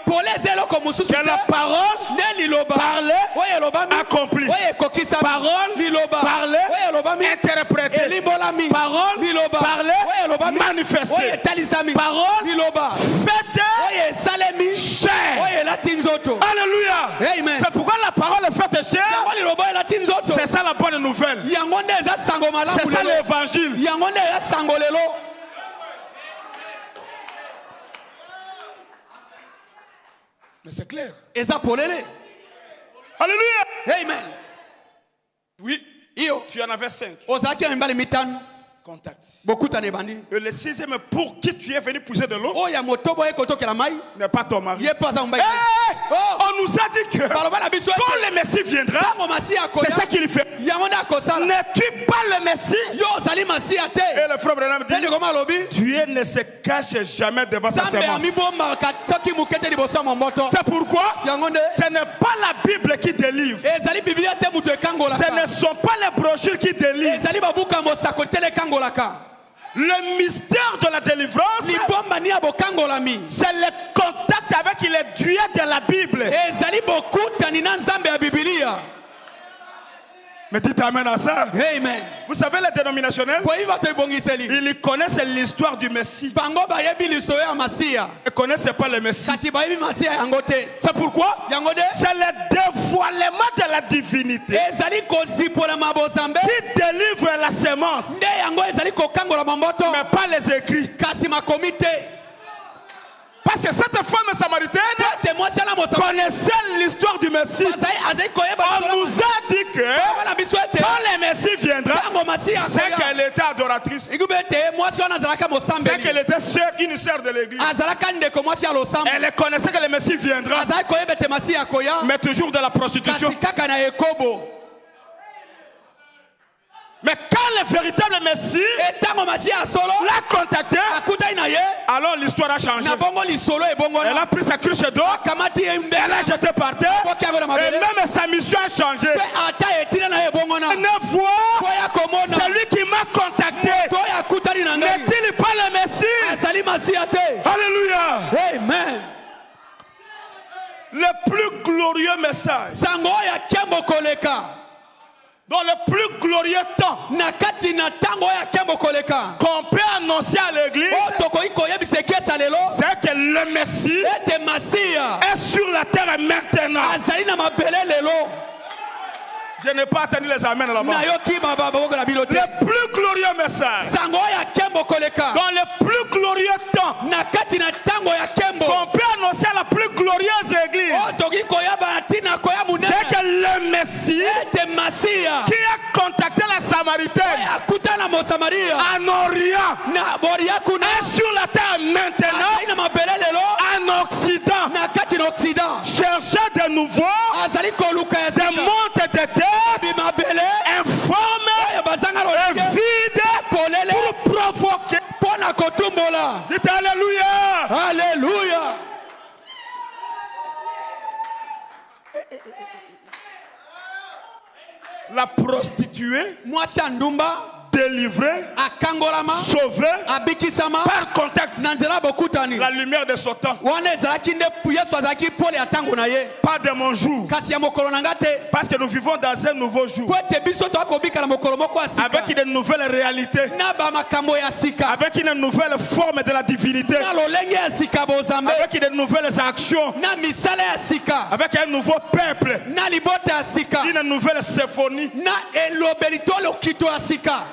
pole eza eloko mosusu que la te parole nde liloba parlée, oyo elobami accomplie. oyo ekokisami Parole liloba parlée, oyo elobami interprétée. elimbolami Parole liloba parlée, oyo elobami manifestée. oyo etalisami Parole liloba faite oyo esalemi chair. oyo elati nzoto Alléluia. Amen. C'est pourquoi la parole est faite chair. yango liloba oyo elati nzoto C'est ça la bonne nouvelle. yango nde eza sango malamu C'est ça lelo l'évangile. yango nde eza sango lelo Mais c'est clair. eza polele Alléluia. amen Oui, iyo tu en avais 5. ozalaki na mibali mitano contact. bokutana ebandi Et le sixième, pour qui tu es venu puiser de l'eau, oyo ya motobo ekotokela mai n'est pas ton mari. ye mpo aza mobali Hey, on nous a dit que baloba na biso quand ete le Messie viendra, ntango masiya c'est akoya ça qu'il fait. yango nde akosala N'es-tu pas le Messie? yo ozali masiya te Et le frère Branham dit, ndenge koma alobi Dieu ne se cache jamais devant sa nzambe semence. amibombaka soki moke te liboso ya momboto C'est pourquoi yango nde ce n'est pas la Bible qui délivre. ezali biblia te moto Ce ekangolaka ne sont pas les brochures qui délivrent. ezali babuka mosakoli te lekangolaka Le mystère de la délivrance, libombani ya bokangolami c'est le contact avec le Dieu de la Bible. ezali bokutani na nzambe ya bibilia Mais dites amen à ça. amen Vous savez, les dénominationnels, poyi bato ebongiseli ils connaissent l'histoire du Messie. bango bayebi liso ya masiya Ils ne connaissent pas le Messie. kasi bayebi masiya yango te C'est pourquoi yango nde c'est le dévoilement de la divinité ezali kozipolama bozambe qui délivre la sémence, nde yango ezali kokangola momboto mais pas les écrits. kasi makomi te Parce que cette femme samaritaine ete mwasi ana mosakoli connaissait l'histoire du Messie. azali koyeba On nous a dit que na biso ete quand le Messie viendra, ntango masiya c'est akoya qu'elle était adoratrice. ikubi ete mwasi wana azalaka C'est mosambeli qu'elle était une sœur de l'église. azalaka ndeko mwasi ya losambo Elle connaissait que le Messie viendra, azali koyeba ete masiya akoya mais toujours de la prostitution. kasi kaka na ekobo Mais quand le véritable Messie etango masiya asolo l'a contacté, akutani na ye alors l'histoire a changé. na bongo lisolo Elle ebongona a pris sa cruche d'or, akamati ye elle mbele a jeté par terre, boki yango na et mabele même sa mission a changé. mpe ata etina na ye ebongona Ne vois, po ya komona c'est lui qui m'a contacté. to ya akutani na ngai N'est-il pas le Messie? azali masiya te Alléluia. amen Le plus glorieux message, sango oyo ya nkembo koleka dans le plus glorieux temps na kati na ntango oyo ya nkembo koleka qu'on peut annoncer à l'église, oyo tokoki koyebisa ekesa lelo c'est que le Messie ete masiya est sur la terre maintenant. azali na mabele lelo Je n'ai pas attendu les amens là-bas. nayoki baboko na bino te Le plus glorieux message, sango oyo ya nkembo koleka dans le plus glorieux temps na kati na ntango ya nkembo qu'on peut annoncer à la plus glorieuse église, oyo tokoki koyeba na ntina koya c'est monene que le Messie ete masiya qui a contacté la Samaritaine akutana mosamaria en Orient na boria kuna est sur la terre maintenant azali na mabele lelo en Occident, na kati na occident chercher de nouveau azali koluka ya des sika montes de terre bimabele informes oyo bazanga et lolenge vides polele pour provoquer. mpo na kotumbola Dites Alléluia. alleluya La prostituée mwasi ya ndumba délivrée, akangolama sauvée abikisama par contact, na nzela bokutani la lumière de son temps, wana ezalaki nde yesu azalaki pole ya ntango na ye pas de mon jour, kasi ya mokolo na nga te parce que nous vivons dans un nouveau jour po ete biso toakobika na mokolo moko ya sika avec de nouvelles réalités, na bamakambo ya sika avec une nouvelle forme de la divinité, na lolenge ya sika bozambe avec de nouvelles actions, na misala ya sika avec un nouveau peuple, na libota ya sika une nouvelle symphonie. na elobeli to lokito ya sika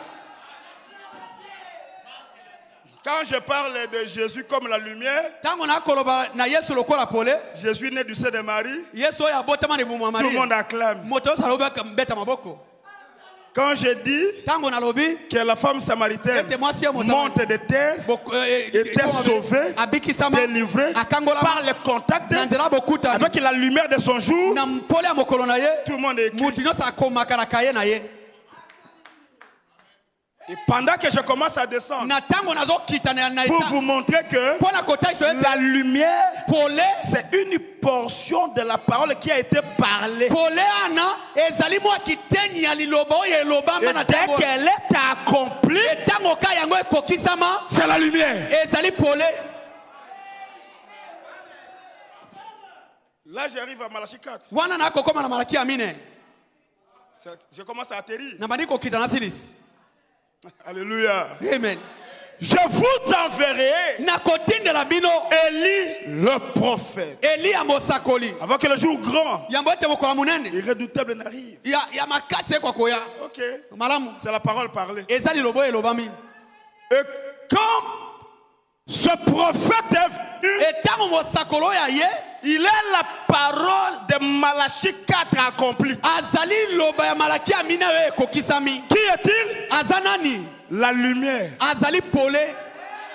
Quand je parle de Jésus comme la lumière, ntango nakoloba na yesu lokola pole Jésus né du sein de Marie, yesu oyo abotama na ebuma tout le monde maria acclame. moto oyo alobaka mbeta maboko Quand je dis ntango nalobi que la femme samaritaine ete mwasi ya monte de terre, était sauvée, abikisama délivrée par akangolama le contact na nzela bokutani avec la lumière de son jour, na mpole ya mokolo na ye tout le monde écrit. moto nyonso akomaka na kaye na ye Et pendant que je commence à descendre, na ntango nazokita na pour eta vous montrer que mpo na kotalisa ete la lumière, pole c'est une portion de la parole qui a été parlée. pole ana ezali mwa kiteni ya liloba oyo elobama Et na dès ntango qu'elle est accomplie, ntango ka yango ekokisama c'est la lumière. ezali pole Là, j'arrive à Malachie 4. wana nakokoma na malaki ya mine Je commence à atterrir. na bandi kokita na silisi Alléluia. amen Je vous enverrai nakotindela bino Élie le prophète. eli ya mosakoli Avant que le jour grand yango ete mokola monene et redoutable n'arrive. ya makasi ekwa koya Ok. malamu C'est la parole parlée. eza liloba oyo elobami Et quand ce prophète est venu, etango mosakoli oyo aye il est la parole de Malachie 4 accomplie. azali liloba ya malaki ya mine oyo ekokisami Qui est-il? aza nani la lumière. azali pole.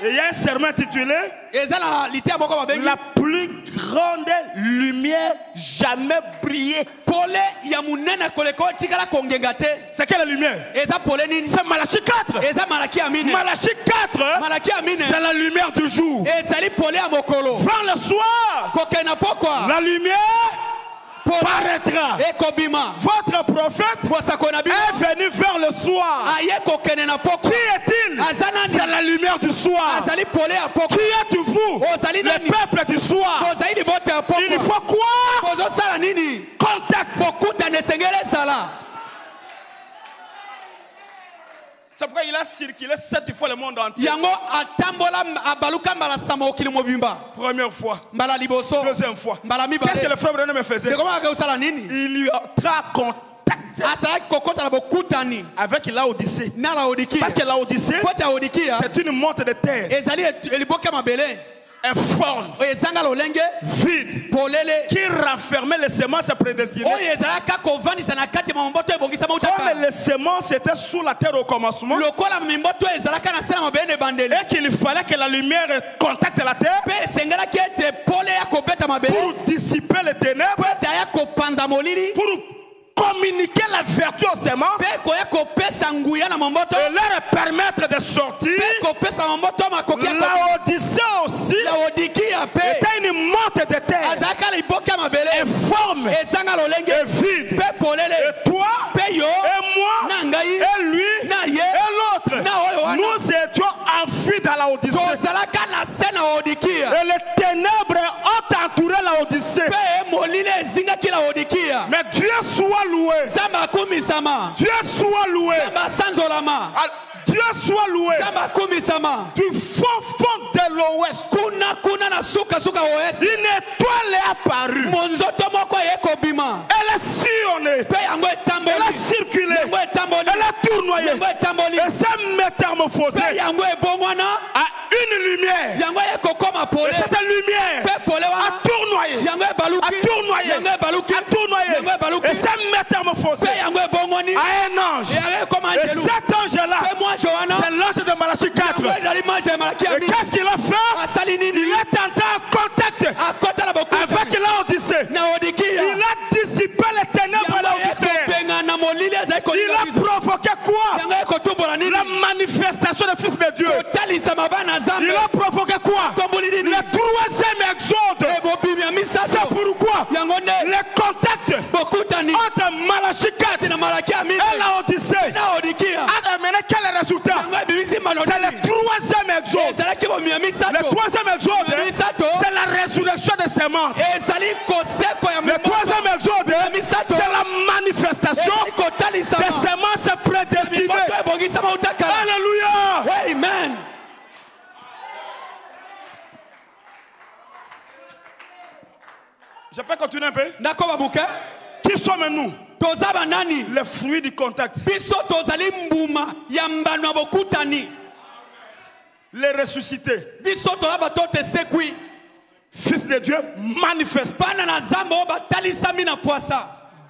Et il y a un serment intitulé Eza na litia moko babengi la plus grande lumière jamais brillée. pole ya munene koleko tikala kongenga te. C'est quelle lumière? Eza pole nini? C'est Malachie 4. Eza malaki amine. Malachie 4, Malaki amine. c'est la lumière du jour. Ezali pole ya mokolo. Vers le soir, Kokena pokwa. la lumière paraîtra. Ekobima. Votre prophète Bosakona bino. est venu vers le soir. Aye kokene na pokwa. Qui est-il? Azanani. C'est la lumière du soir. Azali pole ya pokwa. Qui êtes-vous? Ozali Le nani? peuple du soir. Bozali bote ya pokwa. Il faut quoi? Bozosala nini? Contact. Bokuta nesengele sala. C'est pourquoi il a circulé 7 fois le monde entier. Yango atambola abaluka mbala sama okili mobimba. Première fois. Mbala liboso. Deuxième fois. Mbala mibale. Qu'est-ce que le frère Branham me faisait? De comment akosala nini? Il lui a contact Asala kokota na bokutani. avec Laodicée. Na Laodiki. Parce que Laodicée, Kota Laodikia. c'est une montre de terre Ezali eliboka mabele. informe, Ezanga lolenge. vide, Polele. qui renfermait les semences prédestinées. Oyo ezalaka kovandisa na kati mamboto ebongisa mautaka. Comme les semences étaient sous la terre au commencement, Lokola mimboto ezalaka na sena mabele bandeli. et qu'il fallait que la lumière contacte la terre Pe sengela kete pole ya kobeta mabele. pour dissiper les ténèbres, Pete ya kopanza molili. pour communiquer la vertu aux semences Pe koya kopesa nguya na mamboto. et leur permettre de sortir. Pe kopesa mamboto makokia ko. Laodicée aussi Laodikia pe. était une montre de terre Azalaka liboka mabele. informe Ezanga lolenge. et vide. Pe polele. Et toi, Pe yo. et moi, Na ngai. et lui, Na ye. et l'autre, Na oyo wana. nous étions enfuis dans la Odyssée. Tozalaka na sena Laodikia. Et les ténèbres ont entouré la Odyssée. Pe molile ezingaki Laodikia. Mais Dieu soit loué. Zamba kumisama. Dieu soit loué. Zamba sanzolama. Dieu soit loué. Zamba kumisama. Du fond de l'ouest, Kuna na suka oesi. une étoile est apparue. Monzoto moko ekobima. Elle est sillonnée. Pe yango etamboli. Elle a circulé. Yango etamboli. Elle a tournoyé. Yango etamboli. Et s'est métamorphosée Pe yango ebongwana. à une lumière. Yango ekokoma pole. Et cette lumière Pe pole a wana. tournoyé. Yango ebaluki. A tournoyé. Yango ebaluki. A tournoyé. Yango ebaluki. Et s'est métamorphosée Pe yango ebongwani. à un ange. Yango ekoma Et angelu. cet ange-là, Pe mwa Joana. c'est l'ange de Malachie 4. Yango ezali manje ya malaki ya Et mini. qu'est-ce qu'il a fait? Asali nini? Il est entré en contact Akota na bokuta. avec l'Odyssée. Na Laodikia. Il a dissipé les ténèbres à l'Odyssée. Ekobenga na molili ezali Il kolinga a biso. provoqué quoi? Yango ekotumbola nini? La manifestation du Fils de Dieu. Kotalisa mabana Il Nzambe. a provoqué quoi? Tomboli nini? Le troisième exode. Ebobimi ya C'est misato. pourquoi Yango nde les contacts bokutani entre Malachie 4 na malaki ya mini. et l'Odyssée Na Laodikia. a amené quel résultat? Yango ebimisi C'est maloni. le troisième exode. Ezalaki bomi ya Le misato. troisième exode, Misato. c'est la résurrection des semences. Ezali koseko ya Le mimoko. troisième exode, Misato. c'est la manifestation Ezali kotalisa des semences prédestinées. mimoko ebongisama utakala. Alléluia. Amen. Je peux continuer un peu? Nakoba muke. Qui sommes-nous? Toza banani. Les fruits du contact. Biso tozali mbuma ya mbano ya bokutani. Les ressuscités. Biso toza bato tesekwi. Fils de Dieu manifeste. Bana na Nzambe oyo batalisami na poasa.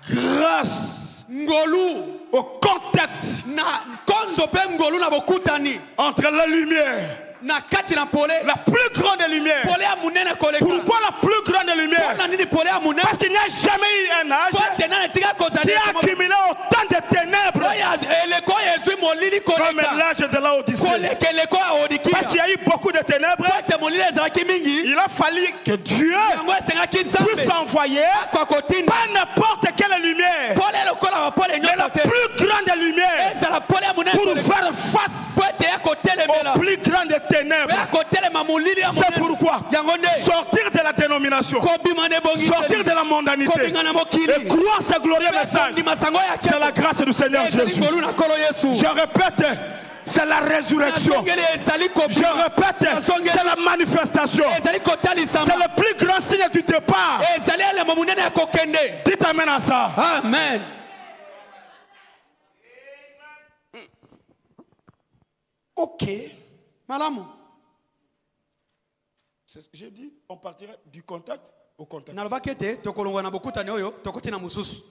Grâce Ngolu. au contact Na konzo pe ngolu na bokutani. entre la lumière, Na kati na pole. la plus grande lumière. Pole ya munene koleka. Pourquoi la plus grande lumière? Pona nini pole ya munene? Parce qu'il n'y a jamais eu un âge Pote nane tika kozali. qui a accumulé autant de ténèbres Oya eleko ezwi molili comme koleka. l'âge de la Odyssée. Koleka eleko ya Laodikia. Parce qu'il y a eu beaucoup de ténèbres, Pote molili ezalaki mingi. il a fallu que Dieu Yango esengaki Nzambe. puisse envoyer Kwa kotinda. pas n'importe quelle lumière, Pole lokola bapole mais nyonso la te. plus grande lumière Ezala pole ya munene pour koleka. faire face Pote ya kotelemela. aux plus grandes ténèbres. Ya kotelema molili ya C'est munene. pourquoi Yango nde. sortir de la dénomination, Kobima ne bongi. sortir de la mondanité Kobinga na mokili. et croire ce glorieux message, Ni masango ya c'est la grâce du Seigneur Jésus. Ngolu na kolo Yesu. Je répète, c'est la résurrection. Nasongeli ezali Je kobima. répète, c'est la manifestation. Ezali C'est kotalisama. le plus grand signe du départ. Ezali elemo munene ya kokende. Dites amen à ça. Amen. Ok. Malamu. J'ai dit, on partirait du contact au contact. Nalobaki ete tokolongwa na bokutani oyo tokoti na mususu.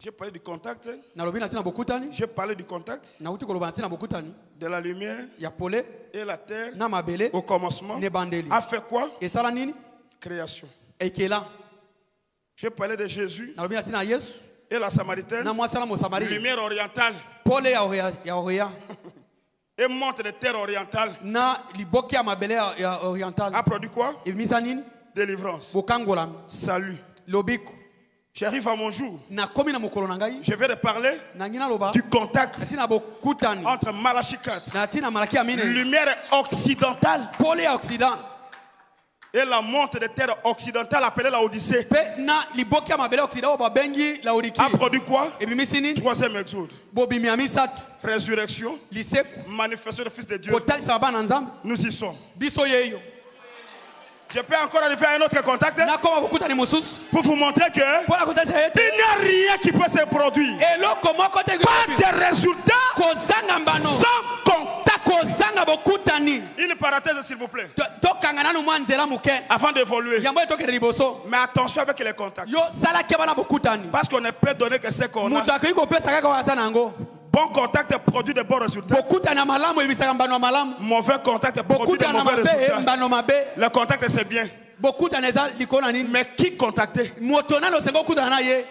J'ai parlé du contact. nalobi na tina bokutani J'ai parlé du contact nauti koloba na tina bokutani de la lumière ya pole et la terre na mabele au commencement. ne bandeli A fait quoi? esala nini Création. ekela J'ai parlé de Jésus nalobi na tina yesu et la Samaritaine. na mwasi ala mosamari Lumière orientale pole ya oreya et monte de terre orientale. na liboke ya mabele ya oriental A produit quoi? ebimisa nini Délivrance. bokangolami Salut. lobiko J'arrive à mon jour. nakomi na mokolo na ngai Je vais te parler nangi naloba du contact na tina bokutani entre Malachie 4, na tina malaki ya mine lumière occidentale pole ya occident et la monte de terre occidentale appelée la Odyssée. mpe na liboke ya mabele ya occident oyo babengi laodiki A produit quoi? ebimisi nini Troisième exode. bobimi ya misato Résurrection, liseku manifestation du Fils de Dieu. kotalisa bana nzambe Nous y sommes. biso yeyo Je peux encore arriver à un autre contact nakoma bokutani mosusu pour vous montrer que mpo na kotalisa ye il te n'y a rien qui peut se produire. eloko moko te Pas de résultat kozanga mbano sans contact. kozanga bokutani Une parenthèse s'il vous plaît. tokanga nanu mwa nzela moke Avant d'évoluer. yango etokende liboso Mais attention avec les contacts. yo salaki bana bokutani Parce qu'on ne peut donner que ce qu'on a. moto akoki kopesa kaka oyo aza nango Bon contact produit de bons résultats. bokutani ya malamu ebisaka mbano ya malamu Mauvais contact produit de bokutani na mauvais mabe résultats. mbano mabe Le contact c'est bien. bokutani eza likolo na nini Mais qui contacter? moto nani osenga okutana na ye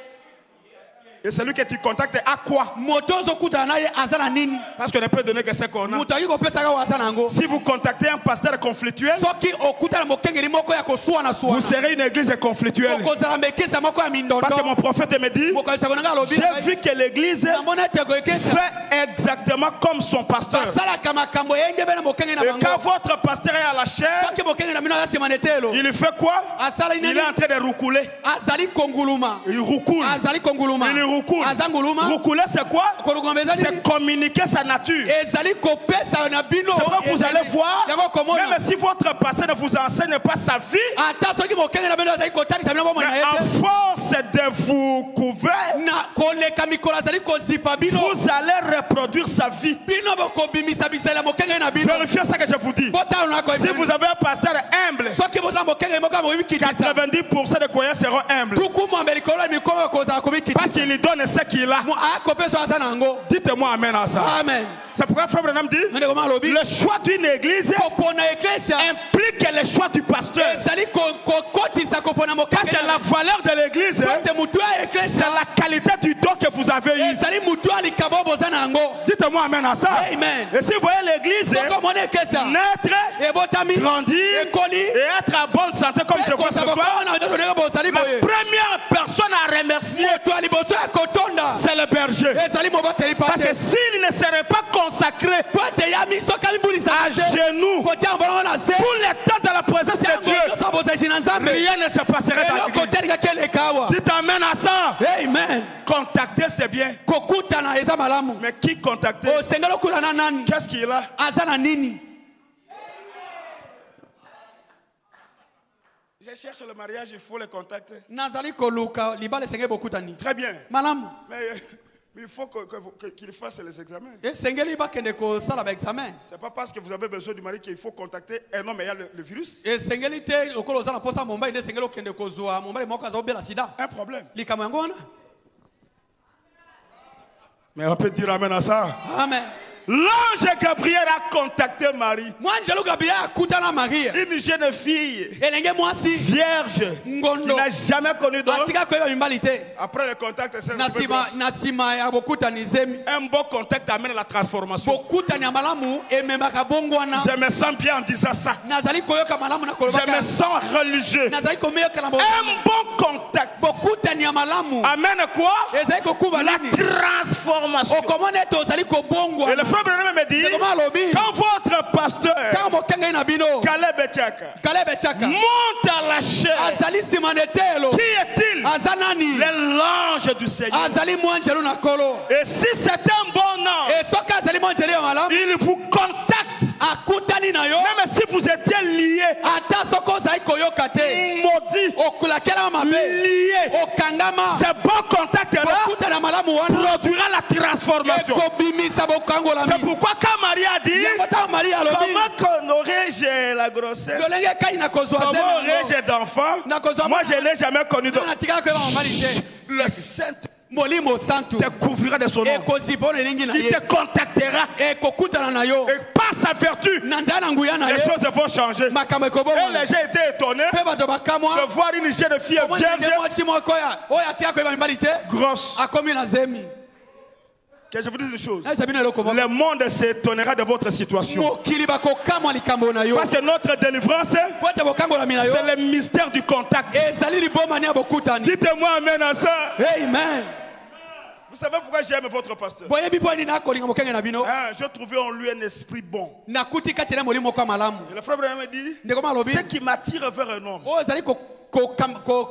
Et celui que tu contactes à quoi? moto ozokutana na ye aza na nini Parce qu'on ne peut donner que ce qu'on a. moto akoki kopesa kaka oyo aza nango Si vous contactez un pasteur conflictuel, soki okutana mokengeli moko ya kosuwana vous suwana serez une église conflictuelle. okozala mekisa moko ya mindondo Parce que mon prophète me dit, mokalisa konanga alobi j'ai vu que l'église namona ete koekesa fait exactement comme son pasteur. basalaka makambo eyenge bene mokenge na Et quand bango votre pasteur est à la chair, soki mokenge na bino aza nsima na etelo il fait quoi? asala Il est nini en train de roucouler. azali konguluma Il roucoule. azali konguluma Il roucoule. aza nguluma Roucouler c'est quoi? koluguma eza C'est nini communiquer sa nature. ezali kopesa na bino C'est pourquoi vous allez voir, yango komona même si votre pasteur ne vous enseigne pas sa vie, ata soki mokenge na bino azali kotalisa bino bomoi na mais ye à te force de vous couvrir, na koleka mikolo azali kozipa bino vous allez reproduire sa vie. bino bokobimisa bisala ya mokenge na bino Vérifiez ça que je vous dis. botalo na Si vous koyebisa avez un pasteur humble, soki bozala mokenge moko ya mobikitisa 90% des croyants seront humbles. tuku mwambe likolo ya mikolo kozala Parce kobikitisa qu'il lui donne ce qu'il a. akopesa aza nango Dites-moi amen à ça. amen C'est pourquoi Frère Branham dit, nde koma alobi le choix d'une église kopona eklesia implique le choix du pasteur. ezali kokotisa kopona Parce mokenge que la valeur de l'église, te mutu ya c'est eklesia la qualité du don que vous avez eu. ezali mutu ya likabo oyo boza nango Dites-moi amen à ça. amen Et si vous voyez l'église soki omona eklesia naître, ebotami grandir ekoli et être en bonne santé comme je vois ce ekosaba soir, kona ndoto ndenge bozali la boye première personne à remercier, moto ya liboso ya kotonda c'est le berger. ezali mobateli Parce que pate s'il ne serait pas consacré po ete yami soki amibulisa à genoux kotia mbongo na se pour l'état de la présence de Dieu, yango bozalisi na nzambe rien ne se passerait dans eloko l'église. telika keleka awa Dites amen à ça. amen Contacter, c'est bien. kokutana eza malamu Mais qui contacter? osengeli okutana na nani Qu'est-ce qu'il a? aza na nini Je cherche le mariage, il faut le contacter. nazali koluka libala esengeli bokutani Très bien. malamu Mais il faut qu'il fasse les examens. esengeli bakende kosala baexamen C'est pas parce que vous avez besoin du mari qu'il faut contacter un homme ayant le virus. esengeli te lokola oza na mposa mobali nde esengeli okende kozwa mobali moko azobela sida Un problème. likambo yango wana Mais on peut dire amen à ça. amen L'ange Gabriel a contacté Marie, mwanjelu gabriel akutana maria une jeune fille elenge mwasi vierge qui ngondo n'a jamais connu d'homme. atika koyeba mibali te Après le contact, c'est na nsima ya bokutani zemi un bon contact amène la transformation. bokutani ya malamu ememaka bongwana Je me sens bien en disant ça. nazali koyoka malamu na Je kolobaka me sens religieux. nazali komeyoka na Un bon contact bokutani ya malamu amène quoi? ezali kokuba La nini transformation. okomona ete ozali Et le kobongwana frère Branham me dit, ndekoma alobi quand votre pasteur, ntango mokengai na bino Caleb Tchaka, kalebe tiaka monte à la chair, azali nsima na etelo qui est-il? aza nani L'ange du Seigneur. azali mwanjelu na kolo Et si c'est un bon ange, e soki azali mwanjelu ya malamu il vous contacte. akutani na yo Même si vous étiez lié, ata soki ozali koyoka te maudit, okulakelama mabe lié, okangama ce bon contact-là bokutana malamu wana produira la transformation. ekobimisa bokangolami C'est pourquoi quand Marie a dit, yango ntango maria alobi comment aurais-je la grossesse? lolenge ekai na kozwa Comment zemi aurais-je d'enfants? na kozwa Moi, je n'ai jamais connu na natikala koyeba mobali te le Saint molimo santu te couvrira de son nom. ekozipona elingi na Il ye te contactera. ekokutana na yo Et par sa vertu, na nzela na nguya na les ye choses vont changer. makambo Et ekobomona les gens étaient étonnés mpe bato bakamwa de voir une jeune fille omona vierge ndenge mwasi moko oyo atia koyeba mibali te grosse. akomi na zemi Que je vous dise une chose. nayesa bino eloko moko Le monde s'étonnera de votre situation. mokili bakokamwa likambo na yo Parce que notre délivrance, po ete bokambolami na yo c'est le mystère du contact. ezali libomani ya bokutani Dites-moi amen à ça. amen Vous savez pourquoi j'aime votre pasteur? boyebi mpo nini nakolinga mokenge na bino Hein, j'ai trouvé en lui un esprit bon. nakuti kati na molimo moko ya malamu Et le frère Branham me dit, ndeko malobi ce qui m'attire vers un homme, oyo ezali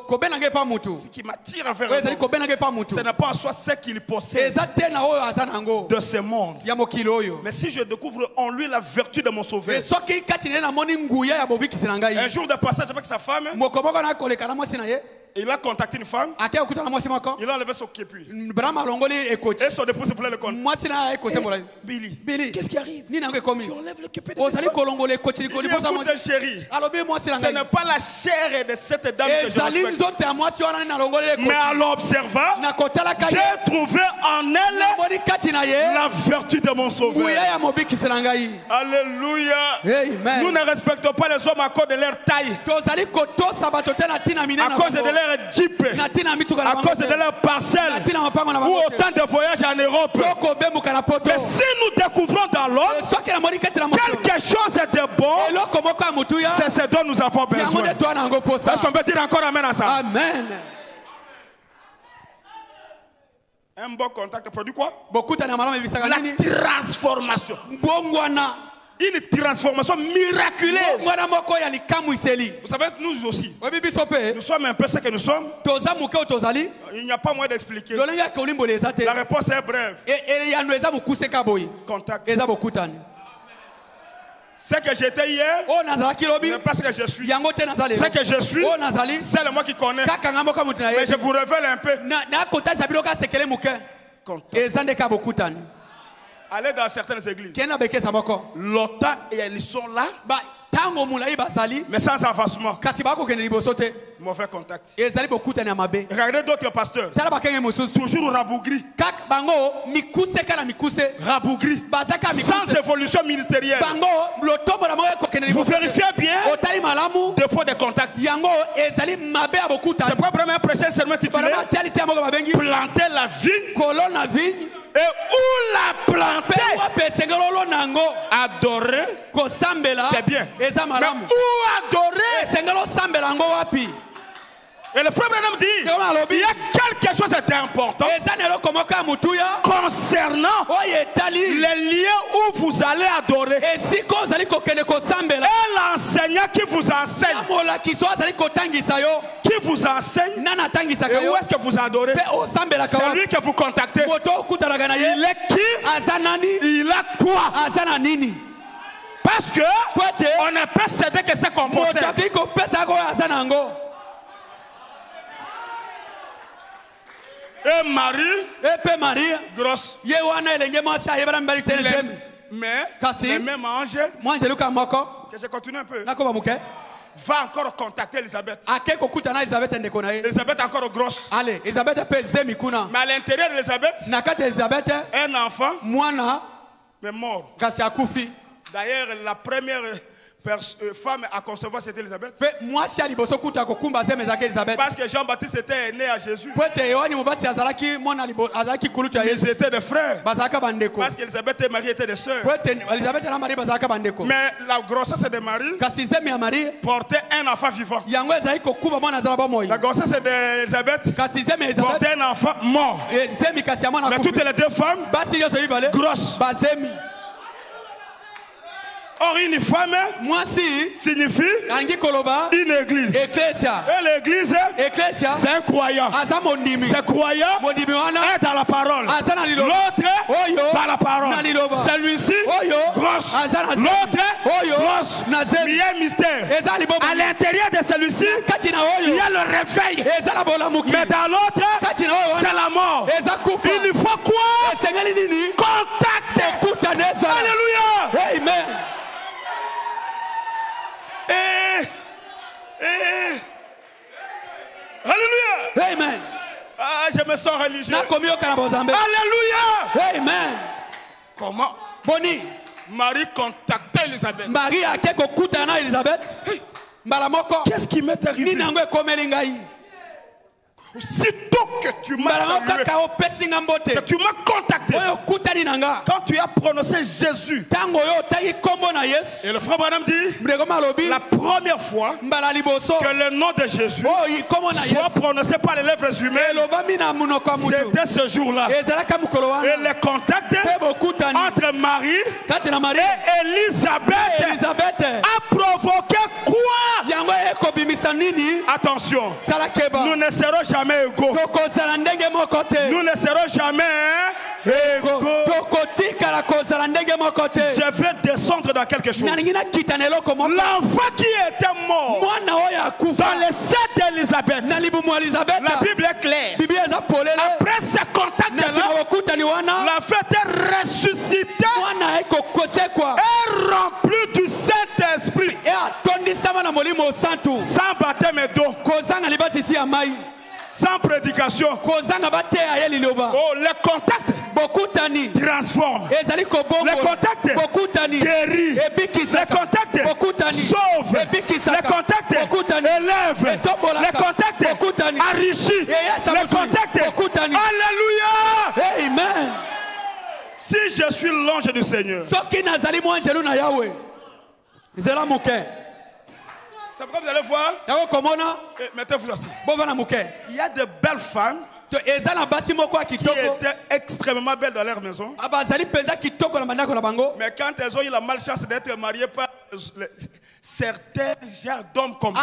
kobena ngai pa mutu ce qui m'attire vers oyo un ezali homme, kobena ngai pa mutu ce n'est pas en soi ce qu'il possède eza te na oyo aza na yango de ce monde. ya mokili oyo Mais si je découvre en lui la vertu de mon sauveur, e soki kati na ye namoni nguya ya bobikisi na un ngai jour de passage avec sa femme, moko moko nakoleka na mwasi na ye il a contacté une femme, ake okuta na mwasi moko il a enlevé son képi. brama alongoli ekoti Et son épouse voulait le contacter. mwasi na ekosembola Billy, bili qu'est-ce qui arrive? nini yango ekomi Tu enlèves le képi de ozali kolongola ekoti Il likoli dit, mposa écoute chérie, alobi mwasi na ce ngai n'est pas la chair de cette dame que je ezali respecte. nzoto ya mwasi wana nini nalongoli Mais ekoti en l'observant, nakotalaka ye j'ai trouvé en elle namoni kati na ye la vertu de mon sauveur. nguya ya mobikisi na ngai Alléluia. amen Nous ne respectons pas les hommes à cause de leur taille, tozali kotosa bato te na ntina minene à na cause de bango. leur jeep, na ntina mituka na à bango cause te. de leur na parcelle, ntina mapango na ou bango te. autant de voyages en Europe. tokobemuka na poto Mais si nous découvrons dans l'homme soki namoni kati na moto quelque chose de bon, eloko moko ya motuya c'est ce dont nous avons yango besoin. nde toa na yango posa Est-ce qu'on peut dire encore amen à ça? amen Un bon contact produit quoi? bokutani ya malamu ebisaka La nini transformation. mbongwana Une transformation miraculeuse. mbongwana moko ya likamwiseli Vous savez, nous aussi, oyebi biso mpe nous sommes un peu ce que nous sommes. toza moke oyo tozali Il n'y a pas moyen d'expliquer. lolenge ya kolimboli eza te La réponse est brève. eyano eza mokuse ka boye Contact. eza bokutani Ce que j'étais hier, oyo nazalaki ce lobi n'est pas ce que je suis. yango te naza Ce lelo que je suis, oyo nazali c'est le moi qui connais. kaka nga moko ya moto na Mais je ye vous révèle un peu. nakotalisa bino ka sekele moke Contact. eza nde ka bokutani Allez dans certaines églises. kende na bekesa moko Longtemps et ils sont là, ntango molai bazali mais sans avancement. kasi bakokende liboso te Mauvais contact. ezali bokutani ya mabe Regardez d'autres pasteurs. tala bakenge mosusu Toujours rabougris. kaka bango mikuse ka na mikuse Rabougris. baza ka Sans mikuse évolution ministérielle. bango lotombo na bango ekokende Vous liboso te vérifiez bien otali malamu défaut de contact. yango ezali mabe ya C'est bokutani pourquoi premier prêcher seulement titulé banama tali te ya moko babengi planter la vigne kolona vigne et où la planter, mpe wape esengeli olona yango adorer, kosambela c'est bien. eza Mais malamu où adorer? esengeli osambela yango wapi Et le frère Branham dit, Comment alobi? il y a quelque chose d'important eza na eloko moko ya motuya concernant oyo etali les lieux où vous allez adorer. esika ozali kokende kosambela Et l'enseignant qui vous enseigne, na molakisi oyo azali kotangisa yo qui vous enseigne, nani atangisaka et yo où est-ce que vous adorez? mpe osambelaka C'est wapi lui que vous contactez. moto okutanaka na Il ye est qui? aza nani Il a quoi? aza na nini Parce que po ete on ne peut céder que ce qu'on moto possède. akoki kopesaka oyo aza na yango Et Marie, epe maria grosse, ye wana elenge mwasi ayebana mibali te ezemi mais Kasi? le même ange, mwanzeluka moko que je continue un peu, nakoba moke va encore contacter Elisabeth. ake kokuta na elizabeth ndeko na ye Elisabeth encore grosse. ale elizabeth mpe zemi kuna Mais à l'intérieur d'Elisabeth, na kati ya elizabeth un enfant, mwana mais mort. kasi akufi D'ailleurs, la première femme à concevoir, c'était Elisabeth. mpe mwasi ya liboso kuta kokumba zemi ezalaki elizabeth Parce que Jean-Baptiste était né à Jésus. po ete yohani mobasi azalaki mwana azalaki kulutu ya Ils yesu étaient des frères. bazalaka bandeko Parce qu'Elisabeth et Marie étaient des sœurs. po ete elizabeth na marie bazalaka bandeko Mais la grossesse de Marie kasi zemi ya marie portait un enfant vivant. yango ezali kokuba mwana azala bomoi La grossesse d'Elisabeth kasi zemi ya elizabeth portait un enfant mort. zemi kasi ya mwana Mais akufi toutes les deux femmes, basi nyonso mibale grosses. bazemi Or, une femme mwasi signifie alingi koloba une église. eklesia Et l'église, eklesia c'est un croyant. aza mondimi Ce croyant mondimi wana est dans la parole. aza na liloba L'autre, oyo dans la parole. na liloba Celui-ci, oyo grosse. aza na zemi L'autre, oyo grosse. na Mais il zemi y a un mystère. eza liboba À l'intérieur de celui-ci, kati na il y oyo a le réveil. eza na bolamuki Mais dans l'autre, kati na oyo c'est wana la mort. eza kufa Il faut quoi? esengeli nini Contact. kutana ezala Alléluia. amen Alléluia. amen je me sens religieux. nakomi yoka na bozambe. Alléluia. Amen. Comment Boni Marie contactait Elisabeth. Marie ake kokutana na Elisabeth. Mbala moko. Qu'est-ce qui m'est arrivé? Nini yango ekomeli ngai. Aussitôt que tu m'as salué, que tu m'as contacté, quand tu as prononcé Jésus, et le frère Branham dit, la première fois que le nom de Jésus soit prononcé par les lèvres humaines, c'était ce jour-là. Et les contacts entre Marie et Elisabeth a provoqué quoi? Attention, nous ne serons jamais égaux. Nous ne serons jamais égaux. Je vais descendre dans quelque chose. L'enfant qui était mort dans les seins d'Elisabeth, la Bible est claire. Après ce contact-là, la fête est ressuscitée et remplie du Saint-Esprit. Sans baptême d'eau, sans prédication. Oh, les contacts transforment. Les contacts guérissent. Les contacts sauvent. Les contacts élèvent. Les contacts enrichissent. Les contacts. Alléluia. Amen. Si je suis l'ange du Seigneur, c'est pourquoi vous allez voir. Mettez-vous assis. Il y a de belles femmes qui étaient extrêmement belles dans leur maison. Mais quand elles ont eu la malchance d'être mariées par certains genres d'hommes comme ça,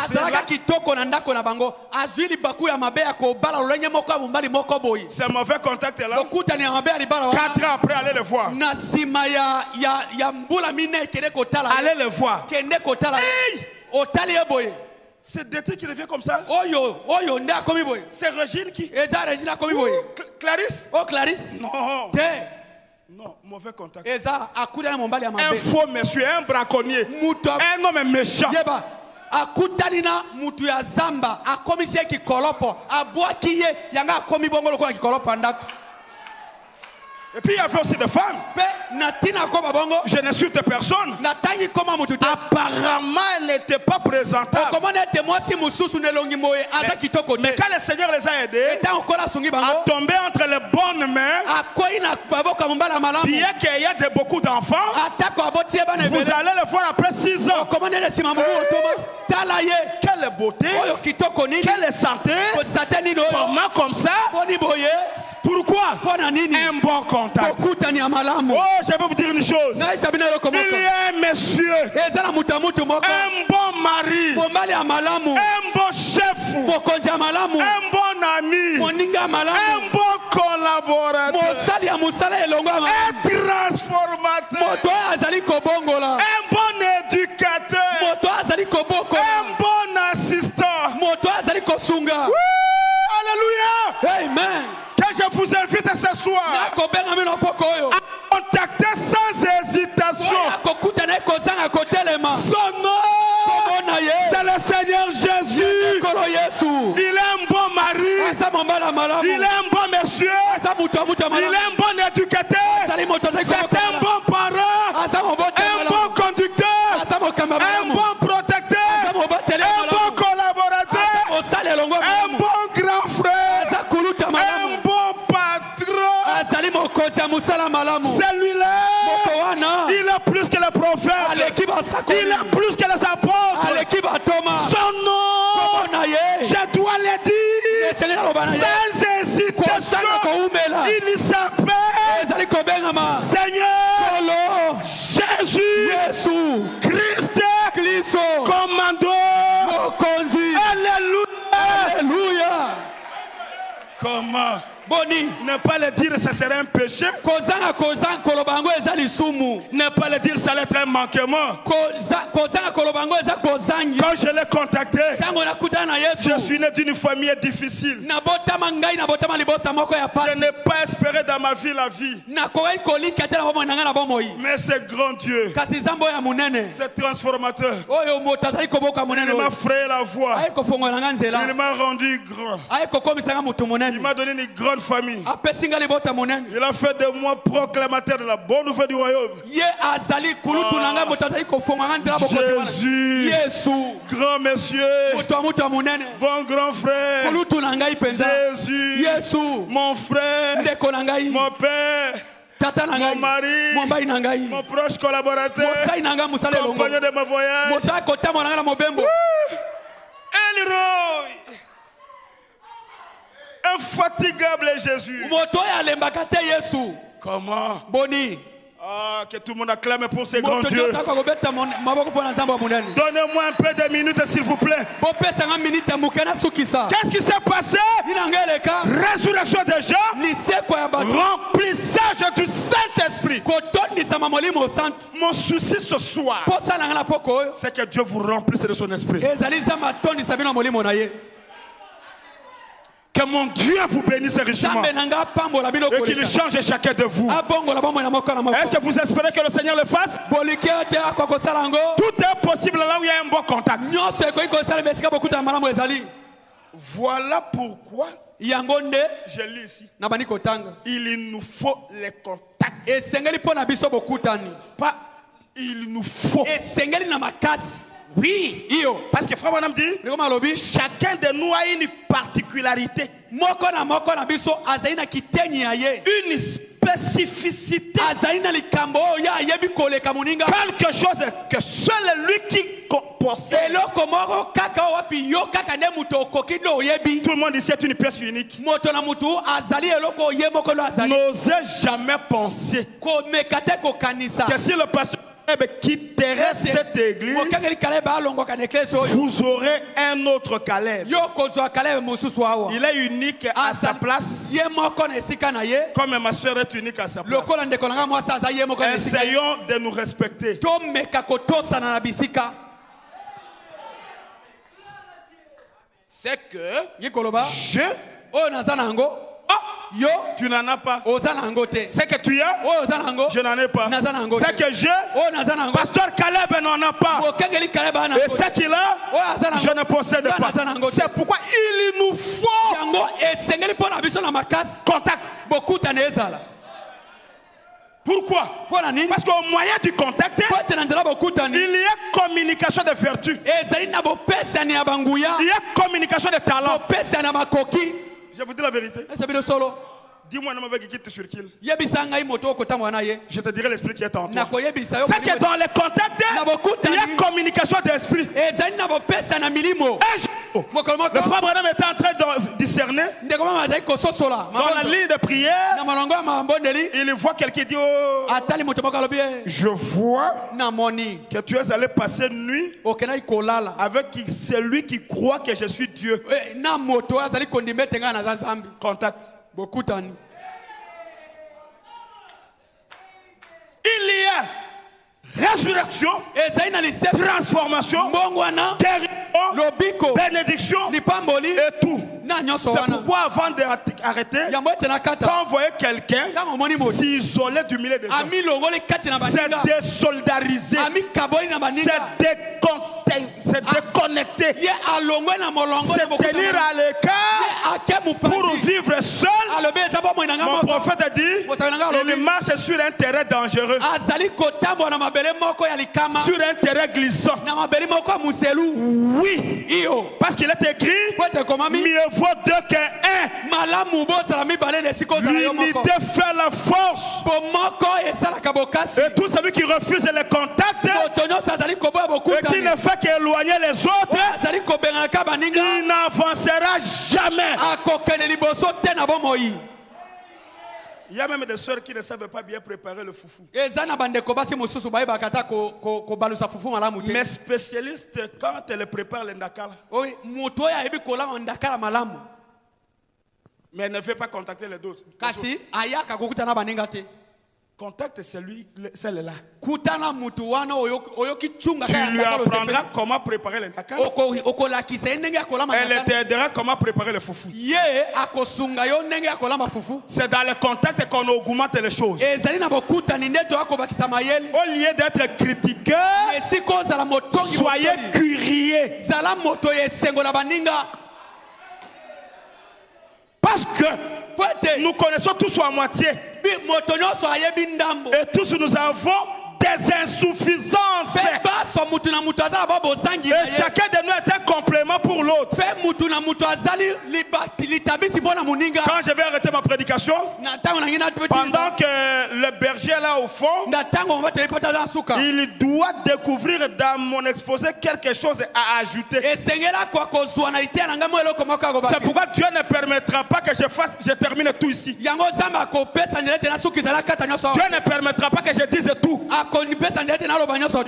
ces mauvais contacts-là, 4 ans après, allez les voir. Allez les voir. Hey! C'est d'été qui devient comme ça. C'est Régine qui. Clarisse? Oh, Clarisse. Non. Non, mauvais contact. Un faux monsieur, un braconnier, un homme méchant. Akutanina mutu ya zamba akomisie kikolopo abwakiye yanga akomi bongo lokola kikolopo andako. Et puis il y avait aussi des femmes. Je n'insulte personne. Apparemment, elles n'étaient pas présentables. Mais quand le Seigneur les a aidés à tomber entre les bonnes mains, bien qu'il y ait beaucoup d'enfants, vous allez le voir après 6 ans. Quelle beauté, quelle santé, comment comme ça? Pourquoi? Un bon contact. Oh, je vais vous dire une chose. Il y a un monsieur, un bon mari, un bon chef, un bon ami, un bon collaborateur, un transformateur, un bon éducateur, un bon assistant. Alléluia. Amen. Je vous invite ce soir à contacter sans hésitation son nom, c'est le Seigneur Jésus. Il est un bon mari, il est un bon monsieur, il est un bon éducateur, c'est un bon parent, un bon conducteur, un bon protecteur, un bon collaborateur, un bon grand frère, un bon celui-là, il est plus que le prophète, il est plus que les apôtres. Son nom, je dois le dire sans hésitation, il s'appelle Seigneur Jésus Christ, commandeur. Alléluia. Alléluia. Comment? Ne pas le dire, ça serait un péché. Ne pas le dire, ça allait être un manquement. Quand je l'ai contacté, je suis né d'une famille difficile. Je n'ai pas espéré dans ma vie la vie. Mais ce grand Dieu, ce transformateur, il m'a frayé la voie. Il m'a rendu grand. Il m'a donné une grande famille. Il a fait de moi proclamateur de la bonne nouvelle du royaume. Jésus, grand monsieur, bon grand frère. Jésus, mon frère, mon père, mon mari, mon proche collaborateur, compagnon de mon voyage. Elroy, infatigable Jésus. Comment? Ah, que tout le monde acclame pour ce grand Dieu. Donnez-moi un peu de minutes s'il vous plaît. Qu'est-ce qui s'est passé? Résurrection des gens, remplissage du Saint-Esprit. Mon souci ce soir, c'est que Dieu vous remplisse de son esprit. Que mon Dieu vous bénisse richement et qu'il change chacun de vous. Est-ce que vous espérez que le Seigneur le fasse? Tout est possible là où il y a un bon contact. Voilà pourquoi je lis ici. Il nous faut les contacts. Pas il nous faut. Oui, parce que Frère Branham dit, chacun de nous a une particularité, une spécificité, quelque chose que seul lui qui possède. Tout le monde ici est une pièce unique. N'osez jamais penser que si le pasteur quitterait cette église, vous aurez un autre Caleb. Il est unique à sa place, comme ma soeur est unique à sa place. Essayons de nous respecter. C'est que yo, tu n'en as pas. C'est que tu as, je n'en ai pas. C'est que Pasteur Caleb n'en a pas. Et ce qu'il a, je ne possède pas. C'est pourquoi il nous faut contact. Pourquoi? Parce qu'au moyen du contact, il y a communication de vertu. Il y a communication de talent. Je vous dis la vérité. Dis-moi un homme avec qui tu circules. Je te dirai l'esprit qui est en toi. C'est que dans les contacts, il y a communication d'esprit. Le frère Branham était en train de discerner. Dans la ligne de prière, il voit quelqu'un qui dit, oh, je vois que tu es allé passer une nuit avec celui qui croit que je suis Dieu. Contact. Il y a résurrection, transformation, guérison, bénédiction et tout. C'est pourquoi avant d'arrêter, quand on voyait quelqu'un s'isoler du milieu des gens, c'est désoldariser, c'est déconnecter, c'est tenir à l'écart pour vivre seul. Mon prophète a dit, il marche sur un terrain dangereux, sur un terrain glissant. Oui, parce qu'il est écrit, mieux vaut deux qu'un. L'unité fait la force. Et tout celui qui refuse les contacts et qui ne fait qu'éloigner les autres, il n'avancera jamais. Il y a même des soeurs qui ne savent pas bien préparer le foufou. Mes spécialistes, quand elles préparent les ndakala, Mais elle ne veut pas contacter les autres. Kasi ayaka kokutana baninga te. Contacte celle-là. Tu lui apprendras comment préparer les ndaka. Elle t'aidera comment préparer le foufou. C'est dans le contact qu'on augmente les choses. Au lieu d'être critiqué, soyez curieux. Parce que nous connaissons tous à moitié. Et tous nous avons des insuffisances. Et chacun de nous est un complément pour l'autre. Quand je vais arrêter ma prédication, pendant que le berger est là au fond, il doit découvrir dans mon exposé quelque chose à ajouter. C'est pourquoi Dieu ne permettra pas que je termine tout ici. Dieu ne permettra pas que je dise tout. Il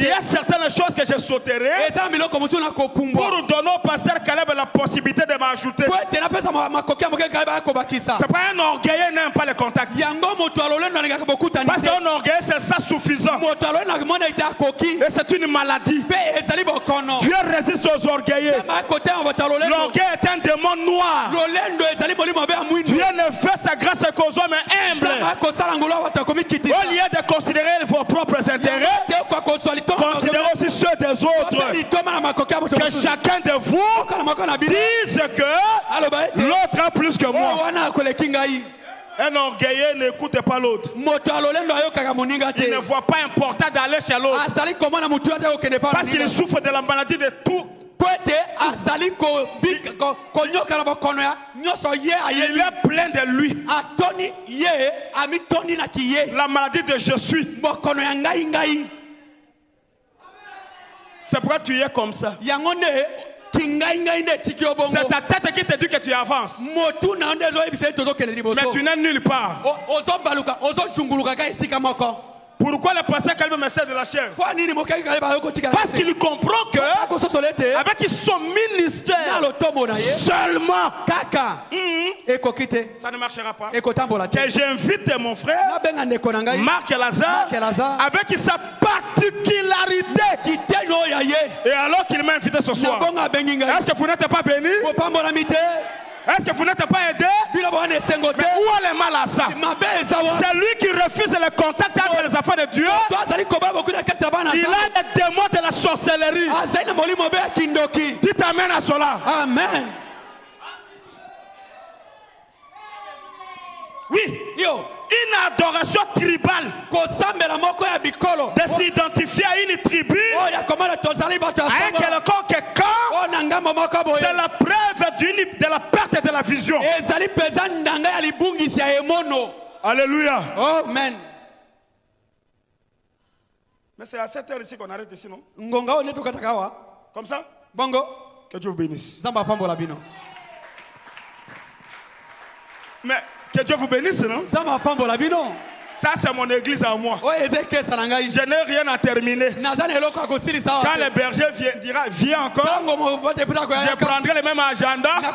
y a certaines choses que je sauterai pour donner au pasteur Caleb la possibilité de m'ajouter. C'est pas un orgueilleux, n'aime pas le contact. Parce qu'un orgueil, c'est ça suffisant. Et c'est une maladie. Dieu résiste aux orgueilleux. L'orgueil est un démon noir. Dieu ne fait sa grâce qu'aux hommes humbles. Au lieu de considérer vos propres intérêts, considérez aussi ceux des autres. Que chacun de vous dise que l'autre a plus que moi. Un orgueilleux n'écoute pas l'autre. Il ne voit pas important d'aller chez l'autre. Parce qu'il souffre de la maladie de tout. Il est plein de lui. La maladie de je suis. C'est pourquoi tu es comme ça. C'est ta tête qui te dit que tu avances. Mais tu n'es nulle part. Pourquoi le pasteur Caleb me sert de la chair? Parce qu'il comprend que avec son ministère seulement ça ne marchera pas. Que j'invite mon frère Marc Lazare avec sa particularité. Et alors qu'il m'a invité ce soir, est-ce que vous n'êtes pas béni? Est-ce que vous n'êtes pas aidé? Mais où est le mal à ça? C'est lui qui refuse le contact entre les affaires de Dieu. Il a les démons de la sorcellerie. Dites amen à cela. Amen. Oui. Une adoration tribale. De s'identifier à une tribu, à un quelconque camp, c'est la preuve de la perte de la vision. Alléluia. Amen. Mais c'est à cette heure ici qu'on arrête ici, non? Comme ça? Bongo. Que Dieu vous bénisse. Mais que Dieu vous bénisse, non? Ça, c'est mon église à moi. Je n'ai rien à terminer. Quand le berger dira viens encore, je prendrai le même agenda. Je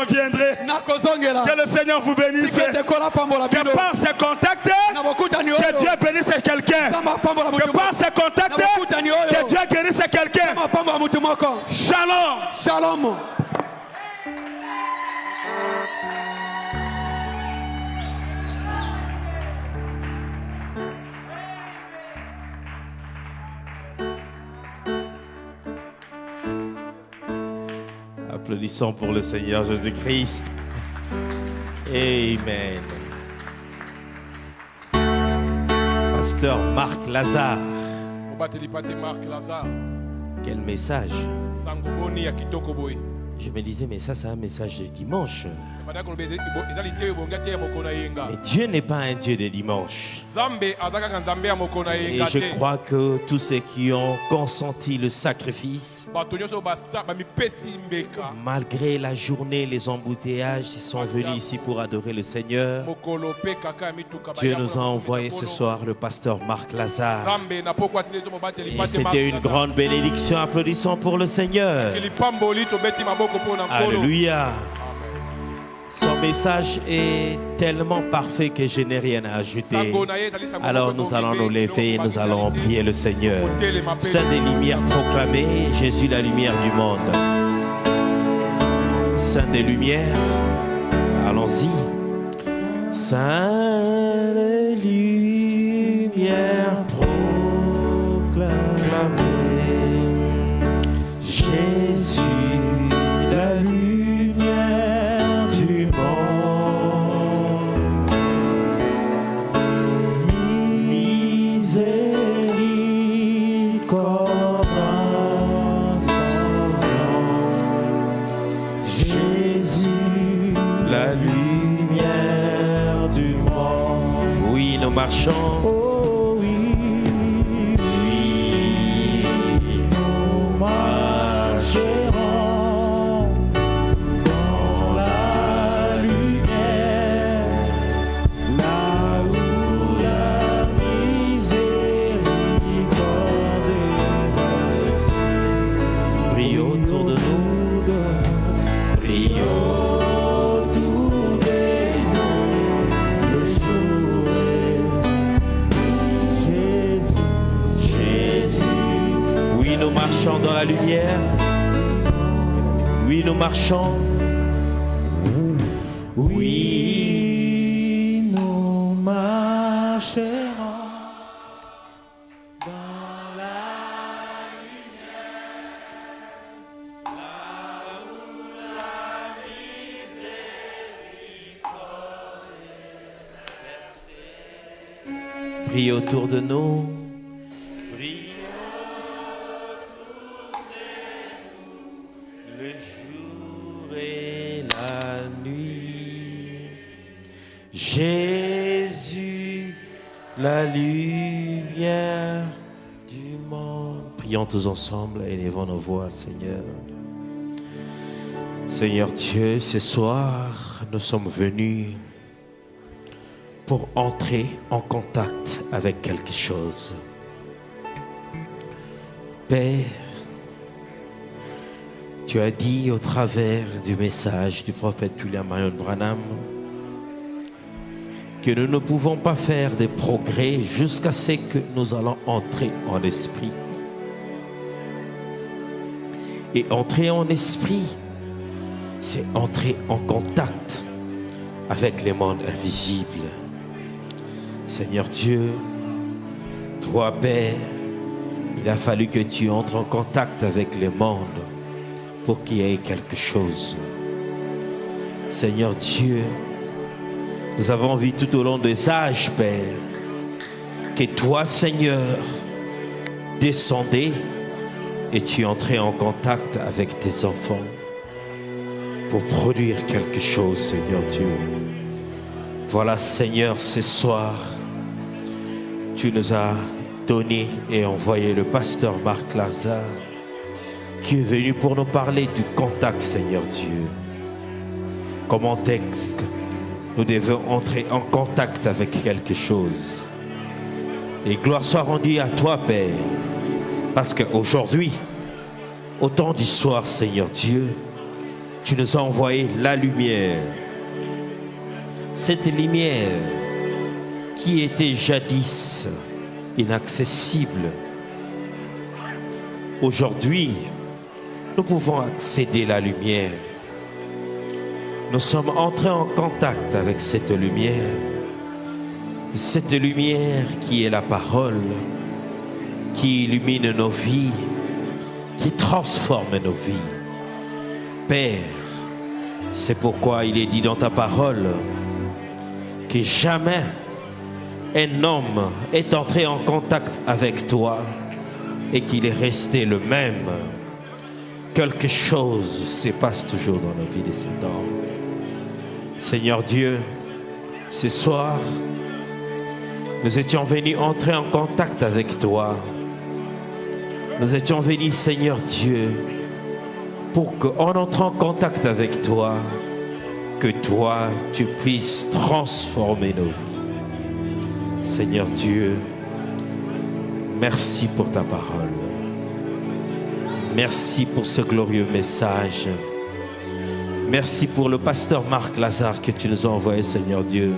reviendrai. Que le Seigneur vous bénisse. Que par ses contacts, que Dieu bénisse quelqu'un. Que par ses contacts, que Dieu guérisse quelqu'un. Shalom. Shalom. Applaudissons pour le Seigneur Jésus-Christ. Amen. Pasteur Marc Lazare. Quel message. Je me disais, mais ça c'est un message de dimanche. Mais Dieu n'est pas un Dieu de dimanche. Et je crois que tous ceux qui ont consenti le sacrifice, malgré la journée, les embouteillages, ils sont venus ici pour adorer le Seigneur. Dieu nous a envoyé ce soir le pasteur Marc Lazare. Et c'était une grande bénédiction. Applaudissons pour le Seigneur. Alléluia. Son message est tellement parfait que je n'ai rien à ajouter. Alors nous allons nous lever et nous allons prier le Seigneur. Saint des lumières proclamées, Jésus la lumière du monde. Saint des lumières, allons-y. Saint des lumières proclamées, Jésus la lumière du monde. Miséricorde en son nom. Jésus la lumière du monde. Oui, nous marchons. Oh oui, oui, nous marcherons dans la lumière, là où la miséricorde est versée. Brille autour de nous, brille autour de nous, le jour est Jésus, Jésus. Oui, nous marchons dans la lumière. Oui, nous marchons. Oui, nous marcherons dans la brille autour de nous. Brille autour de nous, le jour et la nuit. Jésus, la lumière du monde. Prions tous ensemble et élevons nos voix, Seigneur. Seigneur Dieu, ce soir, nous sommes venus pour entrer en contact avec quelque chose. Père, tu as dit au travers du message du prophète William Marion Branham que nous ne pouvons pas faire des progrès jusqu'à ce que nous allons entrer en esprit. Et entrer en esprit, c'est entrer en contact avec les mondes invisibles. Seigneur Dieu, toi Père, il a fallu que tu entres en contact avec les mondes pour qu'il y ait quelque chose. Seigneur Dieu, nous avons vu tout au long des âges, Père, que toi, Seigneur, descendais et tu entrais en contact avec tes enfants pour produire quelque chose, Seigneur Dieu. Voilà, Seigneur, ce soir, tu nous as donné et envoyé le pasteur Marc Lazare qui est venu pour nous parler du contact, Seigneur Dieu. Comment est-ce que nous devons entrer en contact avec quelque chose? Et gloire soit rendue à toi, Père, parce qu'aujourd'hui, au temps du soir, Seigneur Dieu, tu nous as envoyé la lumière. Cette lumière qui était jadis inaccessible, aujourd'hui, nous pouvons accéder à la lumière. Nous sommes entrés en contact avec cette lumière qui est la parole, qui illumine nos vies, qui transforme nos vies. Père, c'est pourquoi il est dit dans ta parole que jamais un homme est entré en contact avec toi et qu'il est resté le même. Quelque chose se passe toujours dans la vie de cet homme. Seigneur Dieu, ce soir, nous étions venus entrer en contact avec toi. Nous étions venus, Seigneur Dieu, pour qu'en entrant en contact avec toi, que toi, tu puisses transformer nos vies. Seigneur Dieu, merci pour ta parole. Merci pour ce glorieux message. Merci pour le pasteur Marc Lazare que tu nous as envoyé, Seigneur Dieu.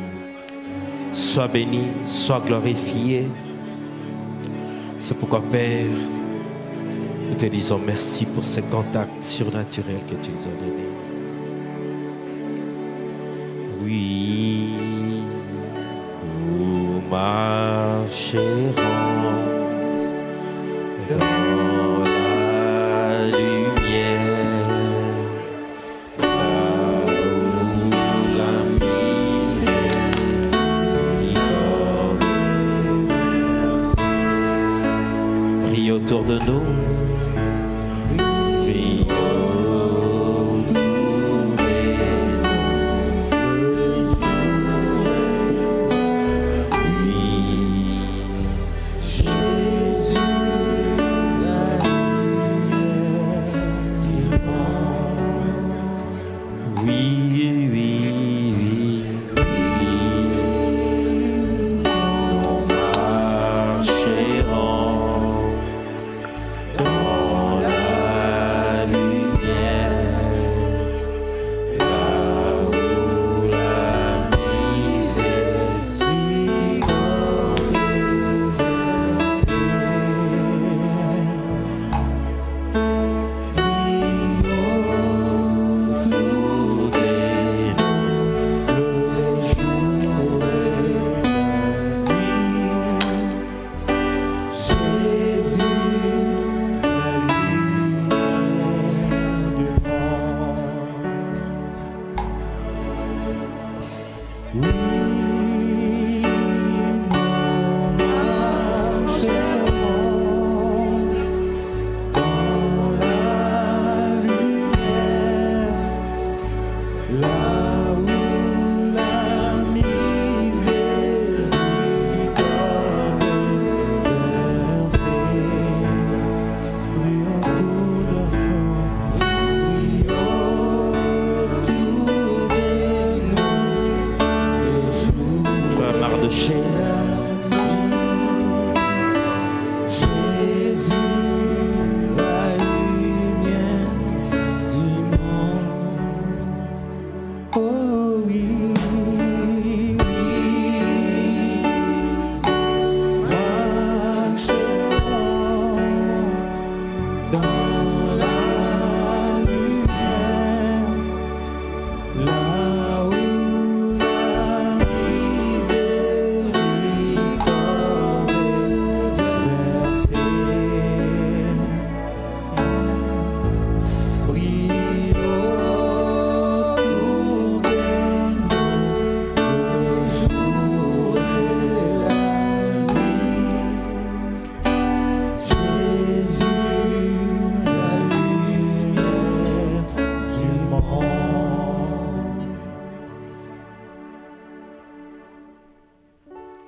Sois béni, sois glorifié. C'est pourquoi, Père, nous te disons merci pour ce contact surnaturel que tu nous as donné. Oui, nous marcherons dans la lumière, là où la miséricorde. Prie autour de nous.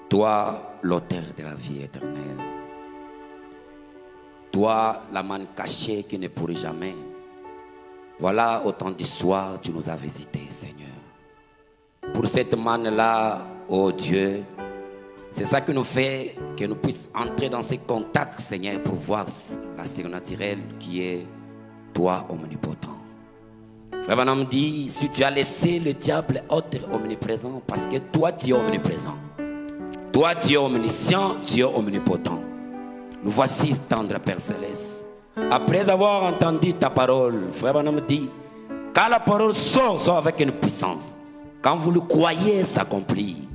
Toi, l'auteur de la vie éternelle. Toi, la manne cachée qui ne pourrit jamais. Voilà, au temps du soir, tu nous as visités, Seigneur. Pour cette manne-là, oh Dieu, c'est ça qui nous fait que nous puissions entrer dans ces contacts, Seigneur, pour voir la surnaturelle qui est toi, omnipotent. Frère Branham dit, si tu as laissé le diable être omniprésent, parce que toi, tu es omniprésent. Toi, tu es omniscient, tu es omnipotent. Nous voici, tendre Père Céleste. Après avoir entendu ta parole, Frère Branham dit, quand la parole sort avec une puissance. Quand vous le croyez, s'accomplit.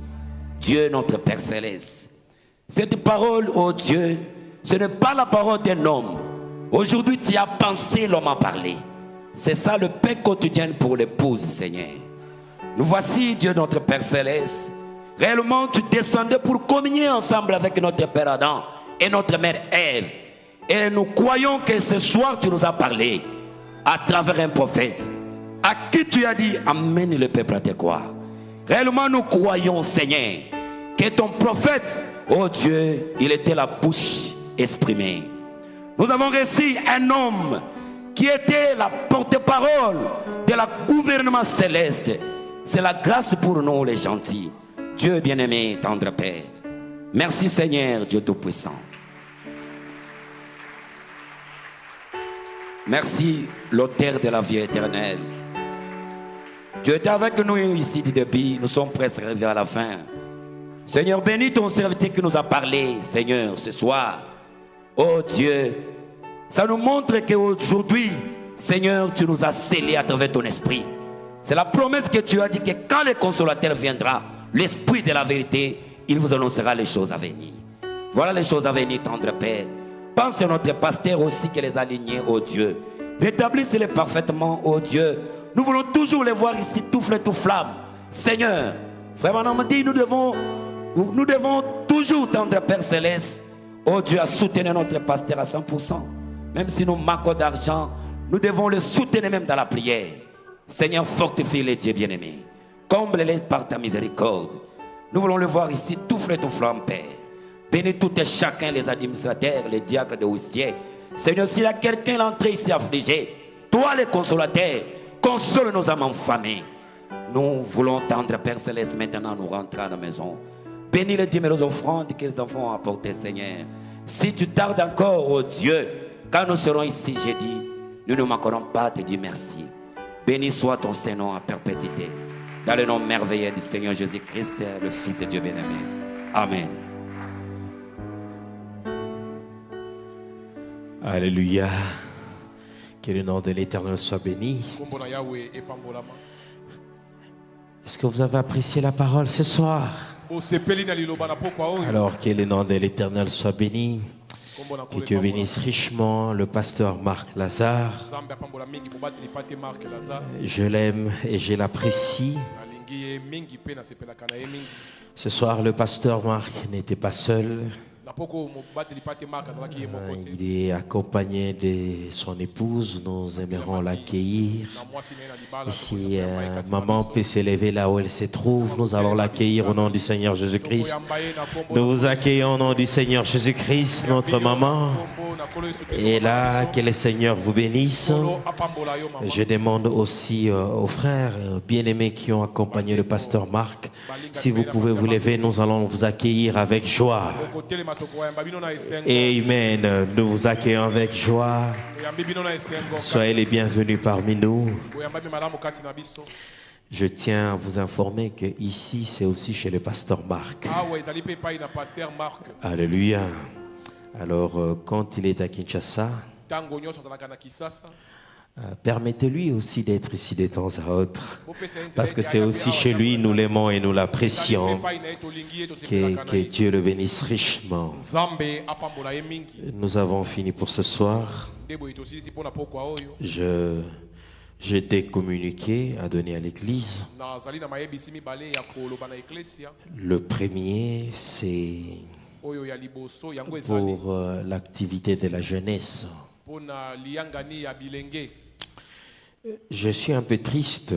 Dieu, notre Père Céleste. Cette parole, oh Dieu, ce n'est pas la parole d'un homme. Aujourd'hui, tu as pensé, l'homme a parlé. C'est ça le pain quotidien pour l'épouse, Seigneur. Nous voici, Dieu, notre Père Céleste. Réellement, tu descendais pour communier ensemble avec notre Père Adam et notre Mère Ève. Et nous croyons que ce soir, tu nous as parlé à travers un prophète à qui tu as dit, amène le peuple à te croire. Réellement, nous croyons, Seigneur, que ton prophète, oh Dieu, il était la bouche exprimée. Nous avons reçu un homme qui était la porte-parole de la gouvernement céleste. C'est la grâce pour nous, les gentils. Dieu bien-aimé, tendre Père. Merci Seigneur, Dieu Tout-Puissant. Merci l'auteur de la vie éternelle. Tu étais avec nous ici depuis, nous sommes presque arrivés à la fin. Seigneur, bénis ton serviteur qui nous a parlé, Seigneur, ce soir. Oh Dieu, ça nous montre qu'aujourd'hui, Seigneur, tu nous as scellés à travers ton esprit. C'est la promesse que tu as dit que quand le consolateur viendra, l'esprit de la vérité, il vous annoncera les choses à venir. Voilà les choses à venir, tendre Père. Pense à notre pasteur aussi qui les a alignés, oh Dieu. Rétablissez-les parfaitement, oh Dieu. Nous voulons toujours les voir ici, tout feu, tout flamme. Seigneur, vraiment, on me dit, nous devons toujours, tendre Père Céleste, oh Dieu, à soutenir notre pasteur à 100%. Même si nous manquons d'argent, nous devons le soutenir même dans la prière. Seigneur, fortifie les dieux bien-aimés. Comble-les par ta miséricorde. Nous voulons le voir ici, tout feu, tout flamme, Père. Bénis tout et chacun, les administrateurs, les diacres de huissiers. Seigneur, s'il y a quelqu'un l'entrée ici affligé, toi les consolateurs, console nos âmes enflammées. Nous voulons tendre Père Céleste maintenant nous rentrer à la maison. Bénis les dîmes et les offrandes que les enfants ont apportées, Seigneur. Si tu tardes encore, oh Dieu, quand nous serons ici jeudi, nous ne manquerons pas de te dire merci. Béni soit ton Saint-Nom à perpétuité. Dans le nom merveilleux du Seigneur Jésus-Christ, le Fils de Dieu bien-aimé. Amen. Alléluia. Que le nom de l'Éternel soit béni. Est-ce que vous avez apprécié la parole ce soir? Alors que le nom de l'Éternel soit béni. Que Dieu bénisse richement le pasteur Marc Lazare. Je l'aime et je l'apprécie. Ce soir, le pasteur Marc n'était pas seul. Il est accompagné de son épouse. Nous aimerons l'accueillir. Si maman peut s'élever là où elle se trouve, nous allons l'accueillir au nom du Seigneur Jésus-Christ. Nous vous accueillons au nom du Seigneur Jésus-Christ, notre maman. Et là, que le Seigneur vous bénisse. Je demande aussi aux frères bien-aimés qui ont accompagné le pasteur Marc, si vous pouvez vous lever, nous allons vous accueillir avec joie. Amen. Nous vous accueillons avec joie. Soyez les bienvenus parmi nous. Je tiens à vous informer que ici, c'est aussi chez le pasteur Marc. Alléluia. Alors, quand il est à Kinshasa, permettez-lui aussi d'être ici de temps à autre, parce que c'est aussi chez lui, nous l'aimons et nous l'apprécions. Que Dieu le bénisse richement. Nous avons fini pour ce soir. J'ai des communiqués à donner à l'église. Le premier, c'est pour l'activité de la jeunesse. Je suis un peu triste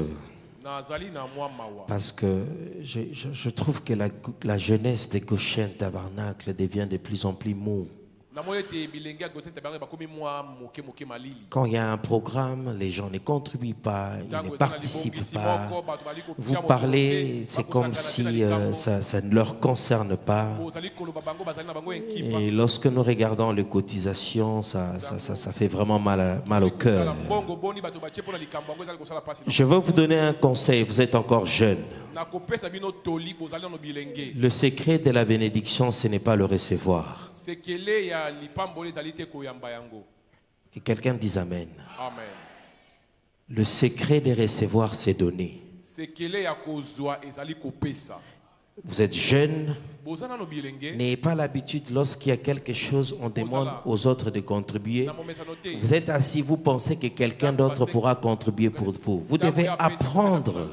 parce que je trouve que la jeunesse des Goshen Tabernacle devient de plus en plus mou. Quand il y a un programme, les gens ne contribuent pas, ils ne participent pas. Vous parlez, c'est comme si ça ne leur concerne pas. Et lorsque nous regardons les cotisations, ça fait vraiment mal au cœur. Je veux vous donner un conseil, vous êtes encore jeune. Le secret de la bénédiction, ce n'est pas le recevoir. Que quelqu'un dise Amen. Amen. Le secret de recevoir, c'est donner. Vous êtes jeune, n'ayez pas l'habitude, lorsqu'il y a quelque chose, on demande aux autres de contribuer. Vous êtes assis, vous pensez que quelqu'un d'autre pourra contribuer pour vous. Vous devez apprendre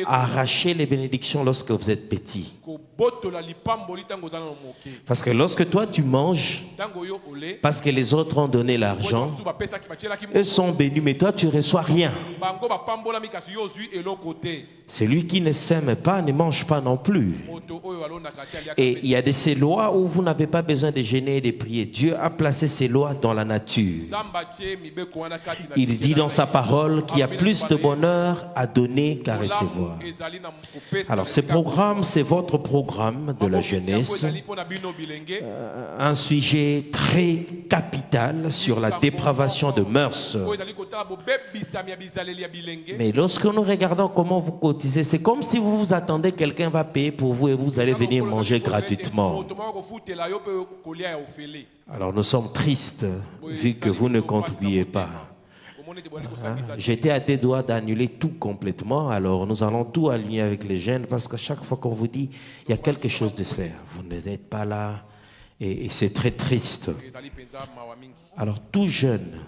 à arracher les bénédictions lorsque vous êtes petit. Parce que lorsque toi tu manges, parce que les autres ont donné l'argent, eux sont bénis, mais toi tu ne reçois rien. Celui qui ne sème pas ne mange pas non plus. Et il y a de ces lois où vous n'avez pas besoin de jeûner et de prier. Dieu a placé ces lois dans la nature. Il dit dans sa parole qu'il y a plus de bonheur à donner qu'à recevoir. Alors ce programme, c'est votre programme programme de la jeunesse un sujet très capital sur la dépravation de mœurs. Mais lorsque nous regardons comment vous cotisez, c'est comme si vous vous attendez que quelqu'un va payer pour vous et vous allez venir manger gratuitement. Alors nous sommes tristes vu que vous ne contribuez pas. J'étais à des doigts d'annuler tout complètement. Alors nous allons tout aligner avec les jeunes parce qu'à chaque fois qu'on vous dit il y a quelque chose de faire, vous n'êtes pas là et c'est très triste. Alors tout jeune,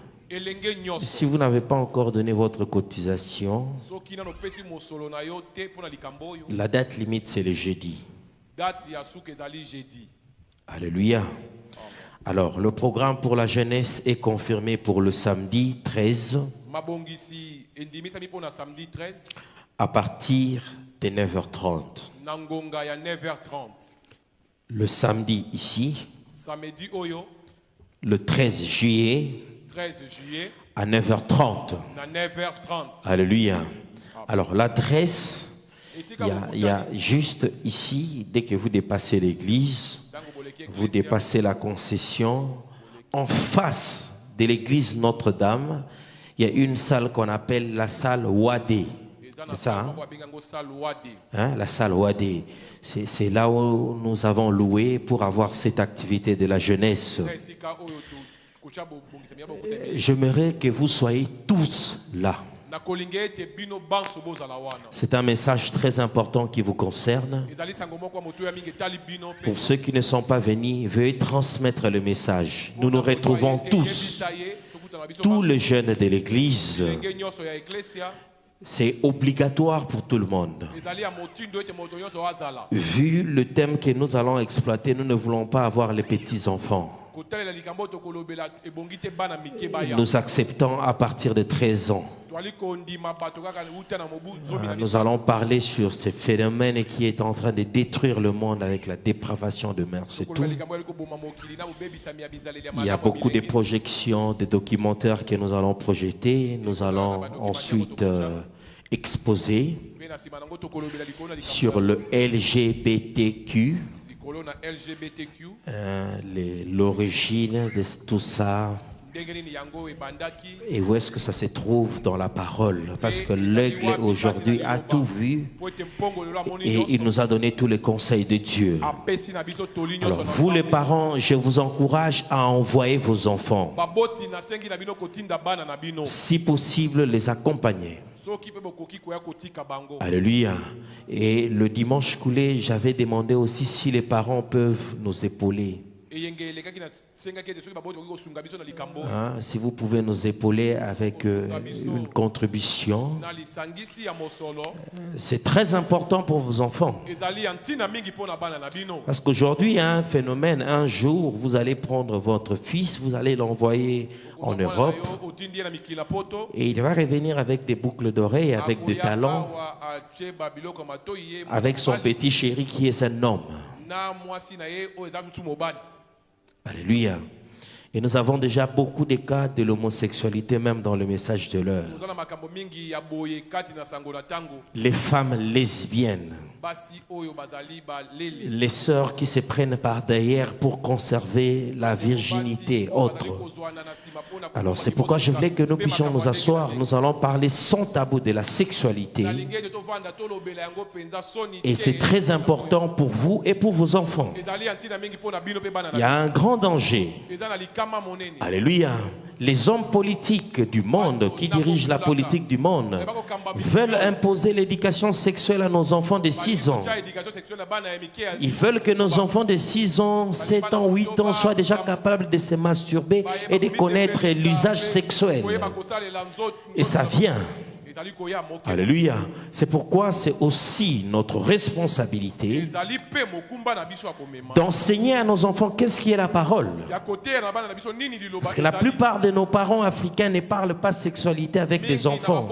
si vous n'avez pas encore donné votre cotisation, la date limite c'est le jeudi. Alléluia. Alors, le programme pour la jeunesse est confirmé pour le samedi 13 à partir de 9h30. Le samedi ici, le 13 juillet à 9h30. Alléluia. Alors, l'adresse, il y a juste ici, dès que vous dépassez l'église, vous dépassez la concession, en face de l'église Notre-Dame, il y a une salle qu'on appelle la salle Wadé. C'est ça, hein? La salle Wadé. C'est là où nous avons loué pour avoir cette activité de la jeunesse. J'aimerais que vous soyez tous là. C'est un message très important qui vous concerne. Pour ceux qui ne sont pas venus, veuillez transmettre le message. Nous nous retrouvons tous les jeunes de l'église. C'est obligatoire pour tout le monde. Vu le thème que nous allons exploiter, nous ne voulons pas avoir les petits-enfants. Nous acceptons à partir de 13 ans. Nous allons parler sur ce phénomène qui est en train de détruire le monde avec la dépravation de mœurs et tout. Il y a beaucoup de projections, de documentaires que nous allons projeter. Nous allons ensuite exposer sur le LGBTQ. L'origine de tout ça et où est-ce que ça se trouve dans la parole, parce que l'aigle aujourd'hui a tout vu et il nous a donné tous les conseils de Dieu. Alors vous les parents, je vous encourage à envoyer vos enfants, si possible les accompagner. Alléluia. Et le dimanche coulé, j'avais demandé aussi si les parents peuvent nous épauler. Si vous pouvez nous épauler avec une contribution, c'est très important pour vos enfants. Parce qu'aujourd'hui, il y a un phénomène. Un jour, vous allez prendre votre fils, vous allez l'envoyer en Europe et il va revenir avec des boucles d'oreilles, avec des talons, avec son petit chéri qui est un homme. Alléluia. Et nous avons déjà beaucoup de cas de l'homosexualité, même dans le message de l'heure. Les femmes lesbiennes, les sœurs qui se prennent par derrière pour conserver la virginité, autres. Alors c'est pourquoi je voulais que nous puissions nous asseoir. Nous allons parler sans tabou de la sexualité. Et c'est très important pour vous et pour vos enfants. Il y a un grand danger. Alléluia. Les hommes politiques du monde qui dirigent la politique du monde veulent imposer l'éducation sexuelle à nos enfants de 6 ans. Ils veulent que nos enfants de 6 ans, 7 ans, 8 ans soient déjà capables de se masturber et de connaître l'usage sexuel. Et ça vient. Alléluia. C'est pourquoi c'est aussi notre responsabilité d'enseigner à nos enfants qu'est-ce qui est la parole. Parce que la plupart de nos parents africains ne parlent pas sexualité avec les enfants.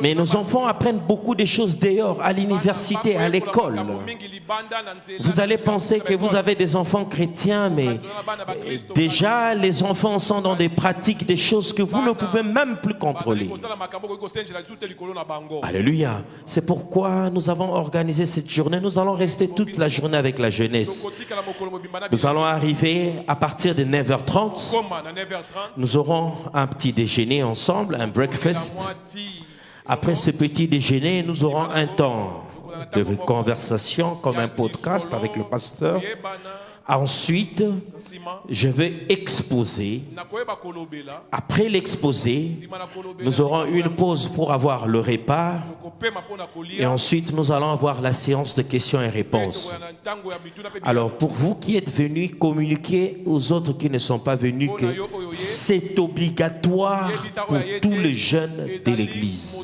Mais nos enfants apprennent beaucoup de choses dehors, à l'université, à l'école. Vous allez penser que vous avez des enfants chrétiens, mais déjà les enfants sont dans des pratiques, des choses que vous ne pouvez même plus contrôler. Alléluia. C'est pourquoi nous avons organisé cette journée. Nous allons rester toute la journée avec la jeunesse. Nous allons arriver à partir de 9h30. Nous aurons un petit déjeuner ensemble, un breakfast. Après ce petit déjeuner, nous aurons un temps de conversation comme un podcast avec le pasteur. Ensuite, je vais exposer. Après l'exposé, nous aurons une pause pour avoir le repas. Et ensuite, nous allons avoir la séance de questions et réponses. Alors, pour vous qui êtes venus, communiquer aux autres qui ne sont pas venus que c'est obligatoire pour tous les jeunes de l'église.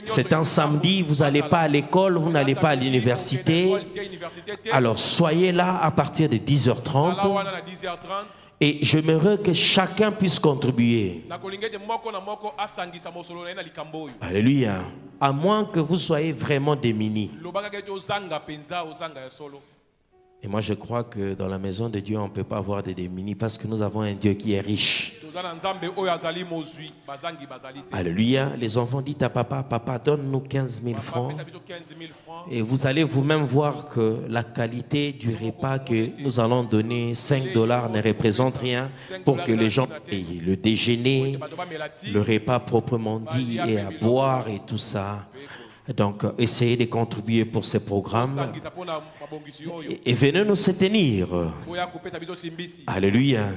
C'est un samedi, vous n'allez pas à l'école, vous n'allez pas à l'université. Alors, soyez là à partir de 10h30 et j'aimerais que chacun puisse contribuer. Alléluia. À moins que vous soyez vraiment démunis. Et moi je crois que dans la maison de Dieu on ne peut pas avoir des démunis parce que nous avons un Dieu qui est riche. Alléluia. Les enfants disent à papa, papa donne-nous 15 000 francs. Et vous allez vous-même voir que la qualité du repas que nous allons donner, 5 $ ne représente rien pour que les gens payent le déjeuner, le repas proprement dit et à boire et tout ça. Donc, essayez de contribuer pour ce programme et venez nous soutenir. Alléluia.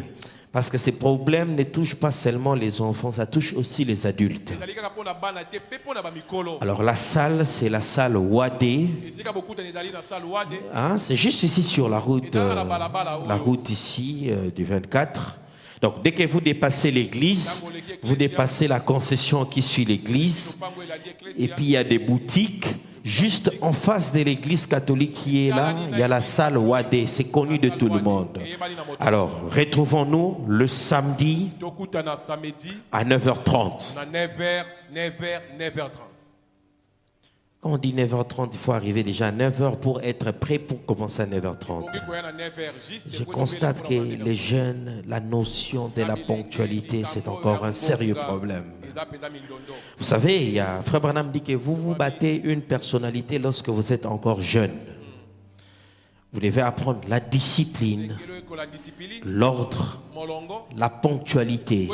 Parce que ces problèmes ne touchent pas seulement les enfants, ça touche aussi les adultes. Alors la salle, c'est la salle Wadé. Hein, c'est juste ici sur la route ici du 24. Donc dès que vous dépassez l'église, vous dépassez la concession qui suit l'église. Et puis il y a des boutiques. Juste en face de l'église catholique qui est là, il y a la salle Wadé. C'est connu de tout le monde. Alors, retrouvons-nous le samedi à 9h30. Quand on dit 9h30, il faut arriver déjà à 9h pour être prêt pour commencer à 9h30. Je constate que les jeunes, la notion de la ponctualité, c'est encore un sérieux problème. Vous savez, il y a Frère Branham dit que vous battez une personnalité lorsque vous êtes encore jeune. Vous devez apprendre la discipline, l'ordre, la ponctualité.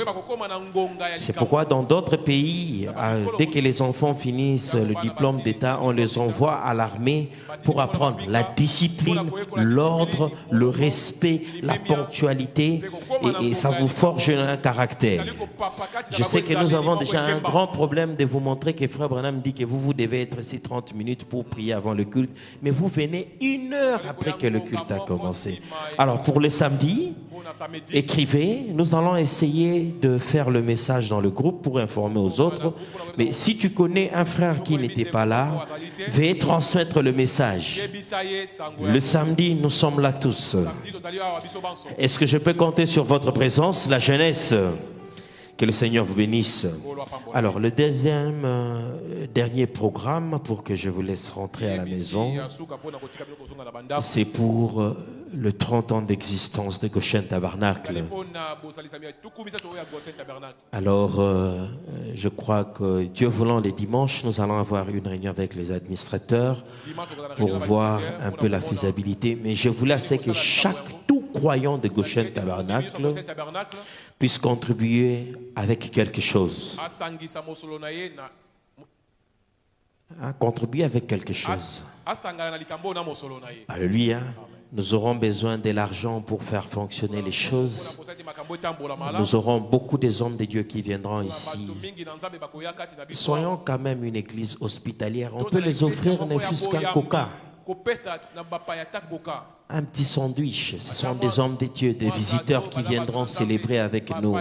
C'est pourquoi dans d'autres pays, dès que les enfants finissent le diplôme d'État, on les envoie à l'armée pour apprendre la discipline, l'ordre, le respect, la ponctualité, et ça vous forge un caractère. Je sais que nous avons déjà un grand problème de vous montrer que Frère Branham dit que vous devez être ici 30 minutes pour prier avant le culte, mais vous venez 1 heure après que le culte a commencé. Alors pour le samedi, écrivez, nous allons essayer de faire le message dans le groupe pour informer aux autres. Mais si tu connais un frère qui n'était pas là, veuillez transmettre le message. Le samedi, nous sommes là tous. Est-ce que je peux compter sur votre présence, la jeunesse? Que le Seigneur vous bénisse. Alors, le dernier programme, pour que je vous laisse rentrer à la maison, c'est pour le 30 ans d'existence de Goshen Tabernacle. Alors, je crois que Dieu voulant, les dimanches, nous allons avoir une réunion avec les administrateurs pour voir un peu la faisabilité. Mais je voulais que tout croyant de Goshen Tabernacle puisse contribuer avec quelque chose. Contribuer avec quelque chose. Alléluia. Nous aurons besoin de l'argent pour faire fonctionner les choses. Nous aurons beaucoup des hommes de Dieu qui viendront ici. Soyons quand même une église hospitalière. On peut les offrir ne fût-ce qu'un coca. un petit sandwich. Ce sont des hommes de Dieu, des visiteurs qui viendront célébrer avec nous.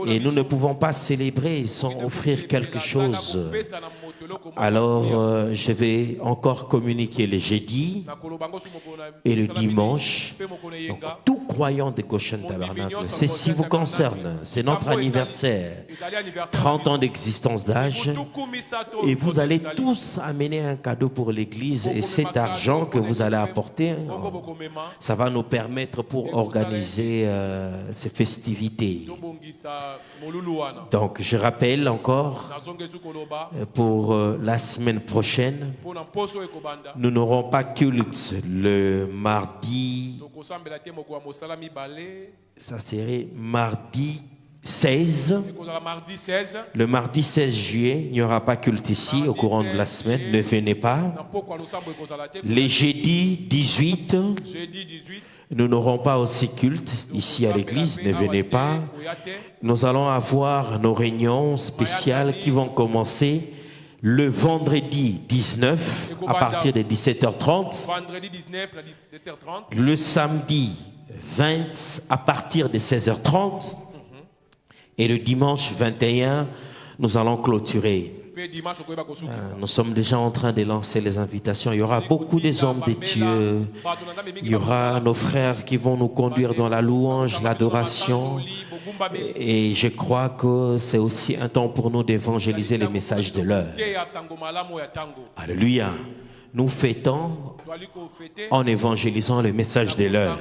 Et nous ne pouvons pas célébrer sans offrir quelque chose. Alors, je vais encore communiquer le jeudi et le dimanche. Donc, tout croyant de Goshen Tabernacle, ceci vous concerne. C'est notre anniversaire. 30 ans d'existence d'âge. Et vous allez tous amener un cadeau pour l'église. Et cet argent que vous allez apporter, ça va nous permettre pour organiser ces festivités. Donc, je rappelle encore, pour la semaine prochaine, nous n'aurons pas culte le mardi, ça serait mardi 16. Le mardi 16 juillet, il n'y aura pas culte ici au courant de la semaine, ne venez pas. Les jeudis 18, nous n'aurons pas aussi culte ici à l'église, ne venez pas. Nous allons avoir nos réunions spéciales qui vont commencer le vendredi 19 à partir de 17h30. Le samedi 20 à partir de 16h30. Et le dimanche 21, nous allons clôturer. Nous sommes déjà en train de lancer les invitations. Il y aura beaucoup des hommes de Dieu. Il y aura nos frères qui vont nous conduire dans la louange, l'adoration. Et je crois que c'est aussi un temps pour nous d'évangéliser les messages de l'heure. Alléluia. Nous fêtons en évangélisant le message de l'heure.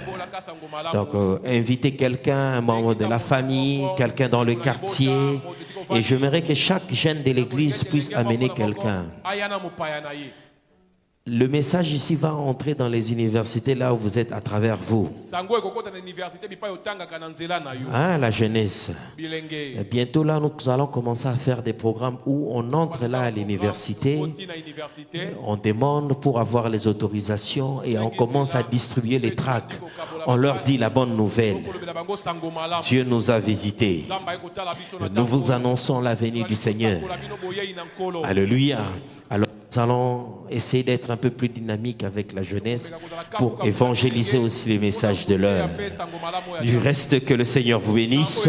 Donc, invitez quelqu'un, un membre de la famille, quelqu'un dans le quartier. Et j'aimerais que chaque jeune de l'église puisse amener quelqu'un. Le message ici va entrer dans les universités là où vous êtes à travers vous. Hein, la jeunesse. Et bientôt là, nous allons commencer à faire des programmes où on entre là à l'université, on demande pour avoir les autorisations et on commence à distribuer les tracts. On leur dit la bonne nouvelle. Dieu nous a visités. Nous vous annonçons la venue du Seigneur. Alléluia. Alors, nous allons essayer d'être un peu plus dynamique avec la jeunesse pour évangéliser aussi les messages de l'heure. Du reste, que le Seigneur vous bénisse.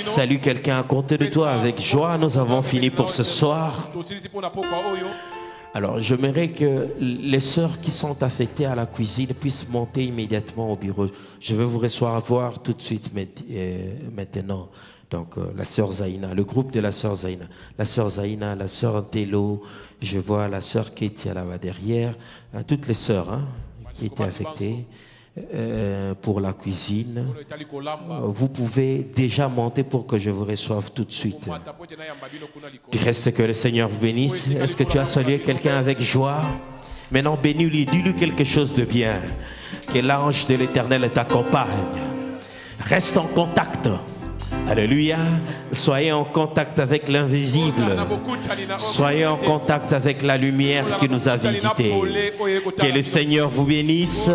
Salue quelqu'un à côté de toi avec joie. Nous avons fini pour ce soir. Alors, j'aimerais que les sœurs qui sont affectées à la cuisine puissent monter immédiatement au bureau. Je vais vous recevoir tout de suite maintenant. Donc, la sœur Zaina, le groupe de la sœur Zaina. La sœur Zaina, la sœur Télo, je vois la sœur Katie là-bas derrière. Toutes les sœurs qui étaient affectées pour la cuisine. Vous pouvez déjà monter pour que je vous reçoive tout de suite. Du reste, que le Seigneur vous bénisse. Est-ce que tu as salué quelqu'un avec joie? Maintenant, bénis-lui, dis-lui quelque chose de bien. Que l'ange de l'Éternel t'accompagne. Reste en contact. Alléluia. Soyez en contact avec l'invisible. Soyez en contact avec la lumière qui nous a visités. Que le Seigneur vous bénisse.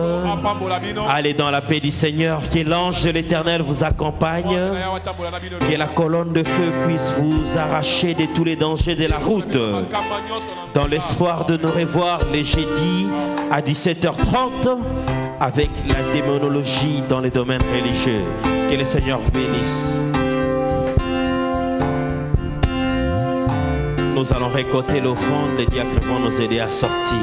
Allez dans la paix du Seigneur. Que l'ange de l'Éternel vous accompagne. Que la colonne de feu puisse vous arracher de tous les dangers de la route. Dans l'espoir de nous revoir les jeudis à 17h30 avec la démonologie dans les domaines religieux. Que le Seigneur vous bénisse. Nous allons récolter l'offrande, les diacres vont nous aider à sortir.